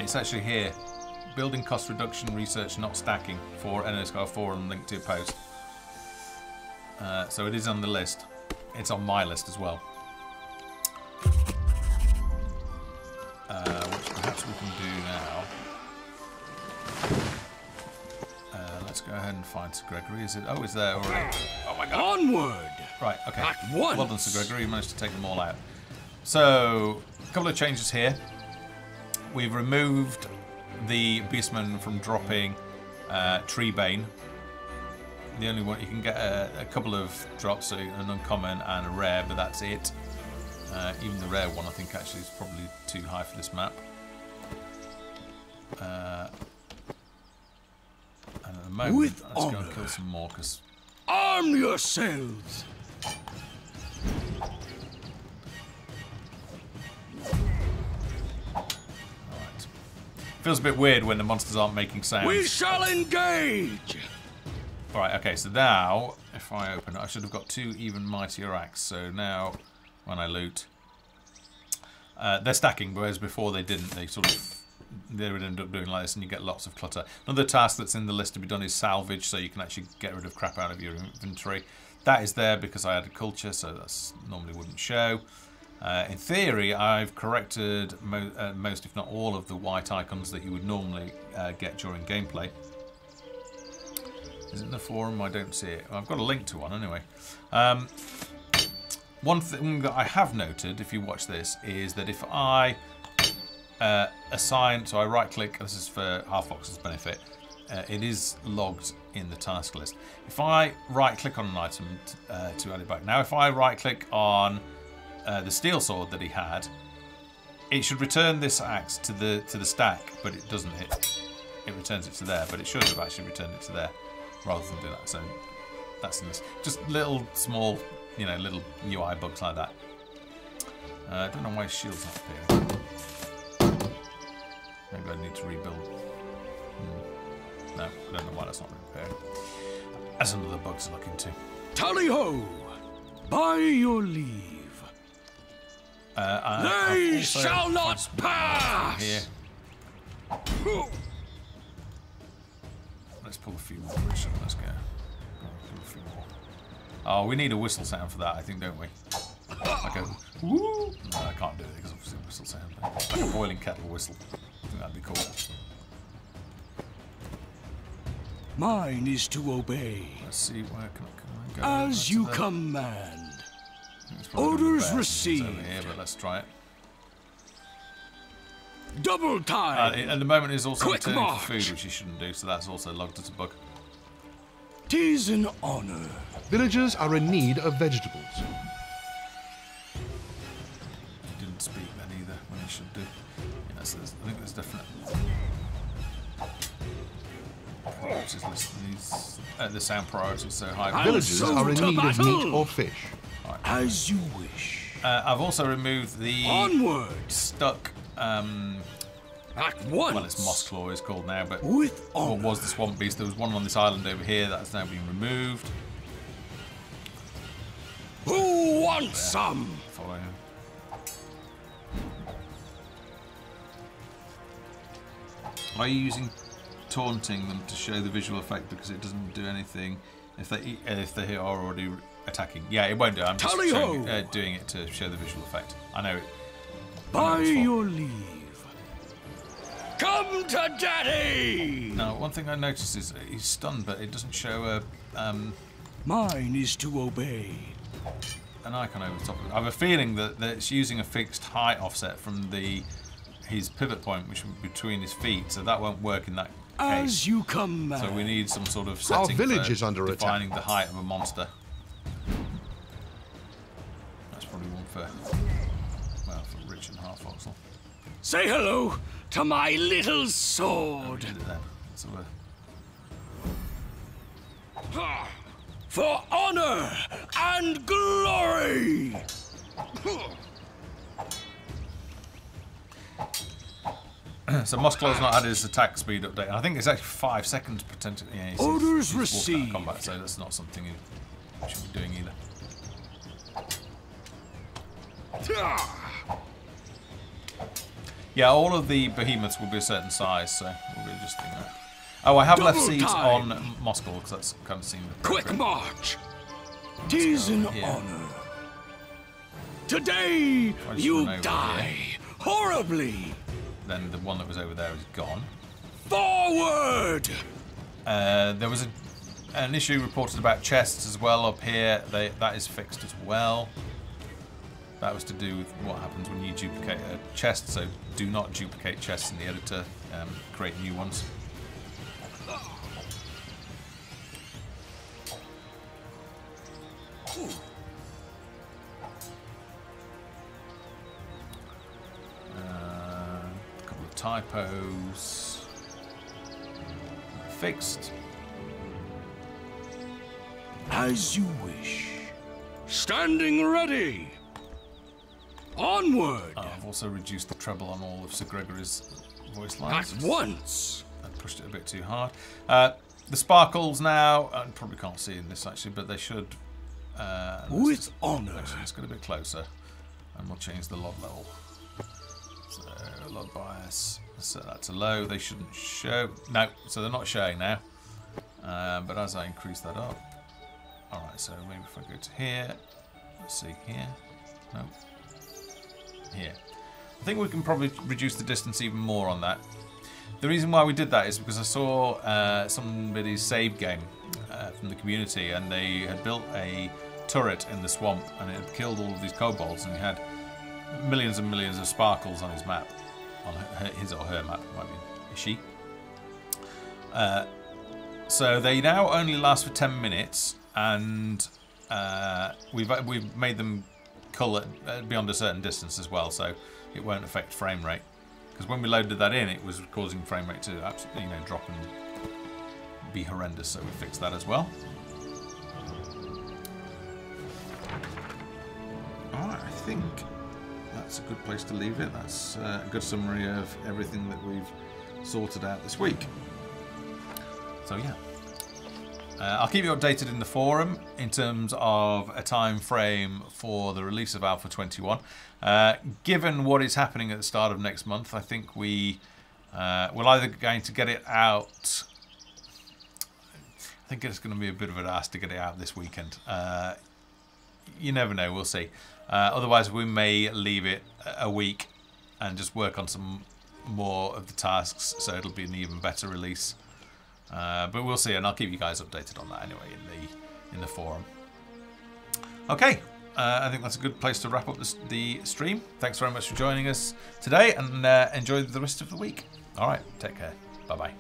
It's actually here. Building cost reduction research not stacking for NSCAR 4 and linked to a post. So it is on the list. It's on my list as well. Which perhaps we can do now. Let's go ahead and find Sir Gregory. Is it? Oh, it's there already. Oh my god. Onward! Right, okay. At once. Well done, Sir Gregory. You managed to take them all out. So, a couple of changes here. We've removed the Beastman from dropping Treebane. The only one you can get a couple of drops, so an uncommon and a rare, but that's it. Even the rare one, I think, actually is probably too high for this map. And at the moment, With let's go and honor. kill some more, because Arm yourselves! alright. Feels a bit weird when the monsters aren't making sounds. We shall engage! Right, okay, so now, if I open it, I should have got 2 even mightier acts. So now, when I loot, they're stacking, whereas before they didn't. They would end up doing like this, and you get lots of clutter. Another task that's in the list to be done is salvage, so you can actually get rid of crap out of your inventory. That is there because I added culture, so that's normally wouldn't show. In theory, I've corrected most, if not all, of the white icons that you would normally get during gameplay. Is it in the forum? I don't see it. I've got a link to one anyway. One thing that I have noted, if you watch this, is that if I assign, so I right click, this is for Halfbox's benefit, it is logged in the task list. If I right click on an item to add it back, now if I right click on the steel sword that he had, it should return this axe to the stack, but it doesn't. It returns it to there, but it should have actually returned it to there rather than do that. So that's in this. Just little small, little UI bugs like that. I don't know why his shield's not appearing. Maybe I need to rebuild. No, I don't know why that's not repaired. That's another bug to look into. Tally ho! By your leave. They shall not pass! Here. Let's pull a few more, Richard. Let's go. Pull a few more. Oh, we need a whistle sound for that, I think, don't we? Like a woo! No, I can't do it because obviously whistle sound. Like a boiling kettle whistle. I think that'd be cool. Mine is to obey. Let's see, where can I go? As you command. It's probably gonna be Orders better since it's over received. here, but let's try it. Double time! At the moment, it's also Quick returning march. for food, which you shouldn't do, so that's also logged as a bug. 'Tis an honor. Villagers are in need of vegetables. He didn't speak then either, when he should do. Yes, I think there's definite. Which is listing these the sound priorities so high. Villagers so are in to need of meat battle. or fish. As you wish. I've also removed the Onward! stuck. At once! Well, it's moss claw is called now, but With what honor. was the swamp beast? There was one on this island over here that's now been removed. Who wants some? Follow. Are you using taunting them to show the visual effect because it doesn't do anything if they are already attacking? Yeah, it won't do. I'm just Tally-ho! doing it to show the visual effect. I know it. By it's for. your leave. Come to daddy! Now, one thing I noticed is he's stunned, but it doesn't show Mine is to obey. an icon over the top of it. I have a feeling that it's using a fixed height offset from his pivot point, which would be between his feet, so that won't work in that As case. you command. So we need some sort of setting village for is under defining the height of a monster. That's probably one for Rich and Half Oxel. Say hello to my little sword. Did it then. So For honor and glory! So Mosklo's not had his attack speed update. I think it's actually 5 seconds potentially. Yeah, Orders he's walked out of received. combat, so that's not something you should be doing either. Yeah, all of the behemoths will be a certain size, so we'll be adjusting that. Oh, I have left Double seeds time. on Mosklo because that's kind of seemed Quick march. Tis an here. honor. Today I just you run over die horribly. Then the one that was over there is gone. Forward. There was an issue reported about chests as well up here. That is fixed as well. That was to do with what happens when you duplicate a chest, so do not duplicate chests in the editor, create new ones. A couple of typos. Fixed. As you wish. Standing ready. Onward. I've also reduced the treble on all of Sir Gregory's voice lines. At once. I pushed it a bit too hard. The sparkles now, I probably can't see in this actually, but they should. With honor. Let's get a bit closer, and we'll change the lot level. So lot bias. Set that to low. They shouldn't show. No, so they're not showing now. But as I increase that up, all right. So maybe if I go to here, let's see here. No. Here. I think we can probably reduce the distance even more on that. The reason why we did that is because I saw somebody's save game from the community, and they had built a turret in the swamp, and it had killed all of these kobolds, and he had millions and millions of sparkles on his map, on his or her map, it might be a she. So they now only last for 10 minutes, and we've made them colour beyond a certain distance as well, so it won't affect frame rate. Because when we loaded that in, it was causing frame rate to absolutely, drop and be horrendous. So we fixed that as well. All right, I think that's a good place to leave it. That's a good summary of everything that we've sorted out this week. So yeah. I'll keep you updated in the forum in terms of a time frame for the release of Alpha 21. Given what is happening at the start of next month, I think we're either going to get it out. I think it's going to be a bit of an ask to get it out this weekend. You never know, we'll see. Otherwise, we may leave it a week and just work on some more of the tasks, so it'll be an even better release. But we'll see, and I'll keep you guys updated on that anyway in the forum. Okay, I think that's a good place to wrap up the stream. Thanks very much for joining us today, and enjoy the rest of the week. All right, take care. Bye-bye.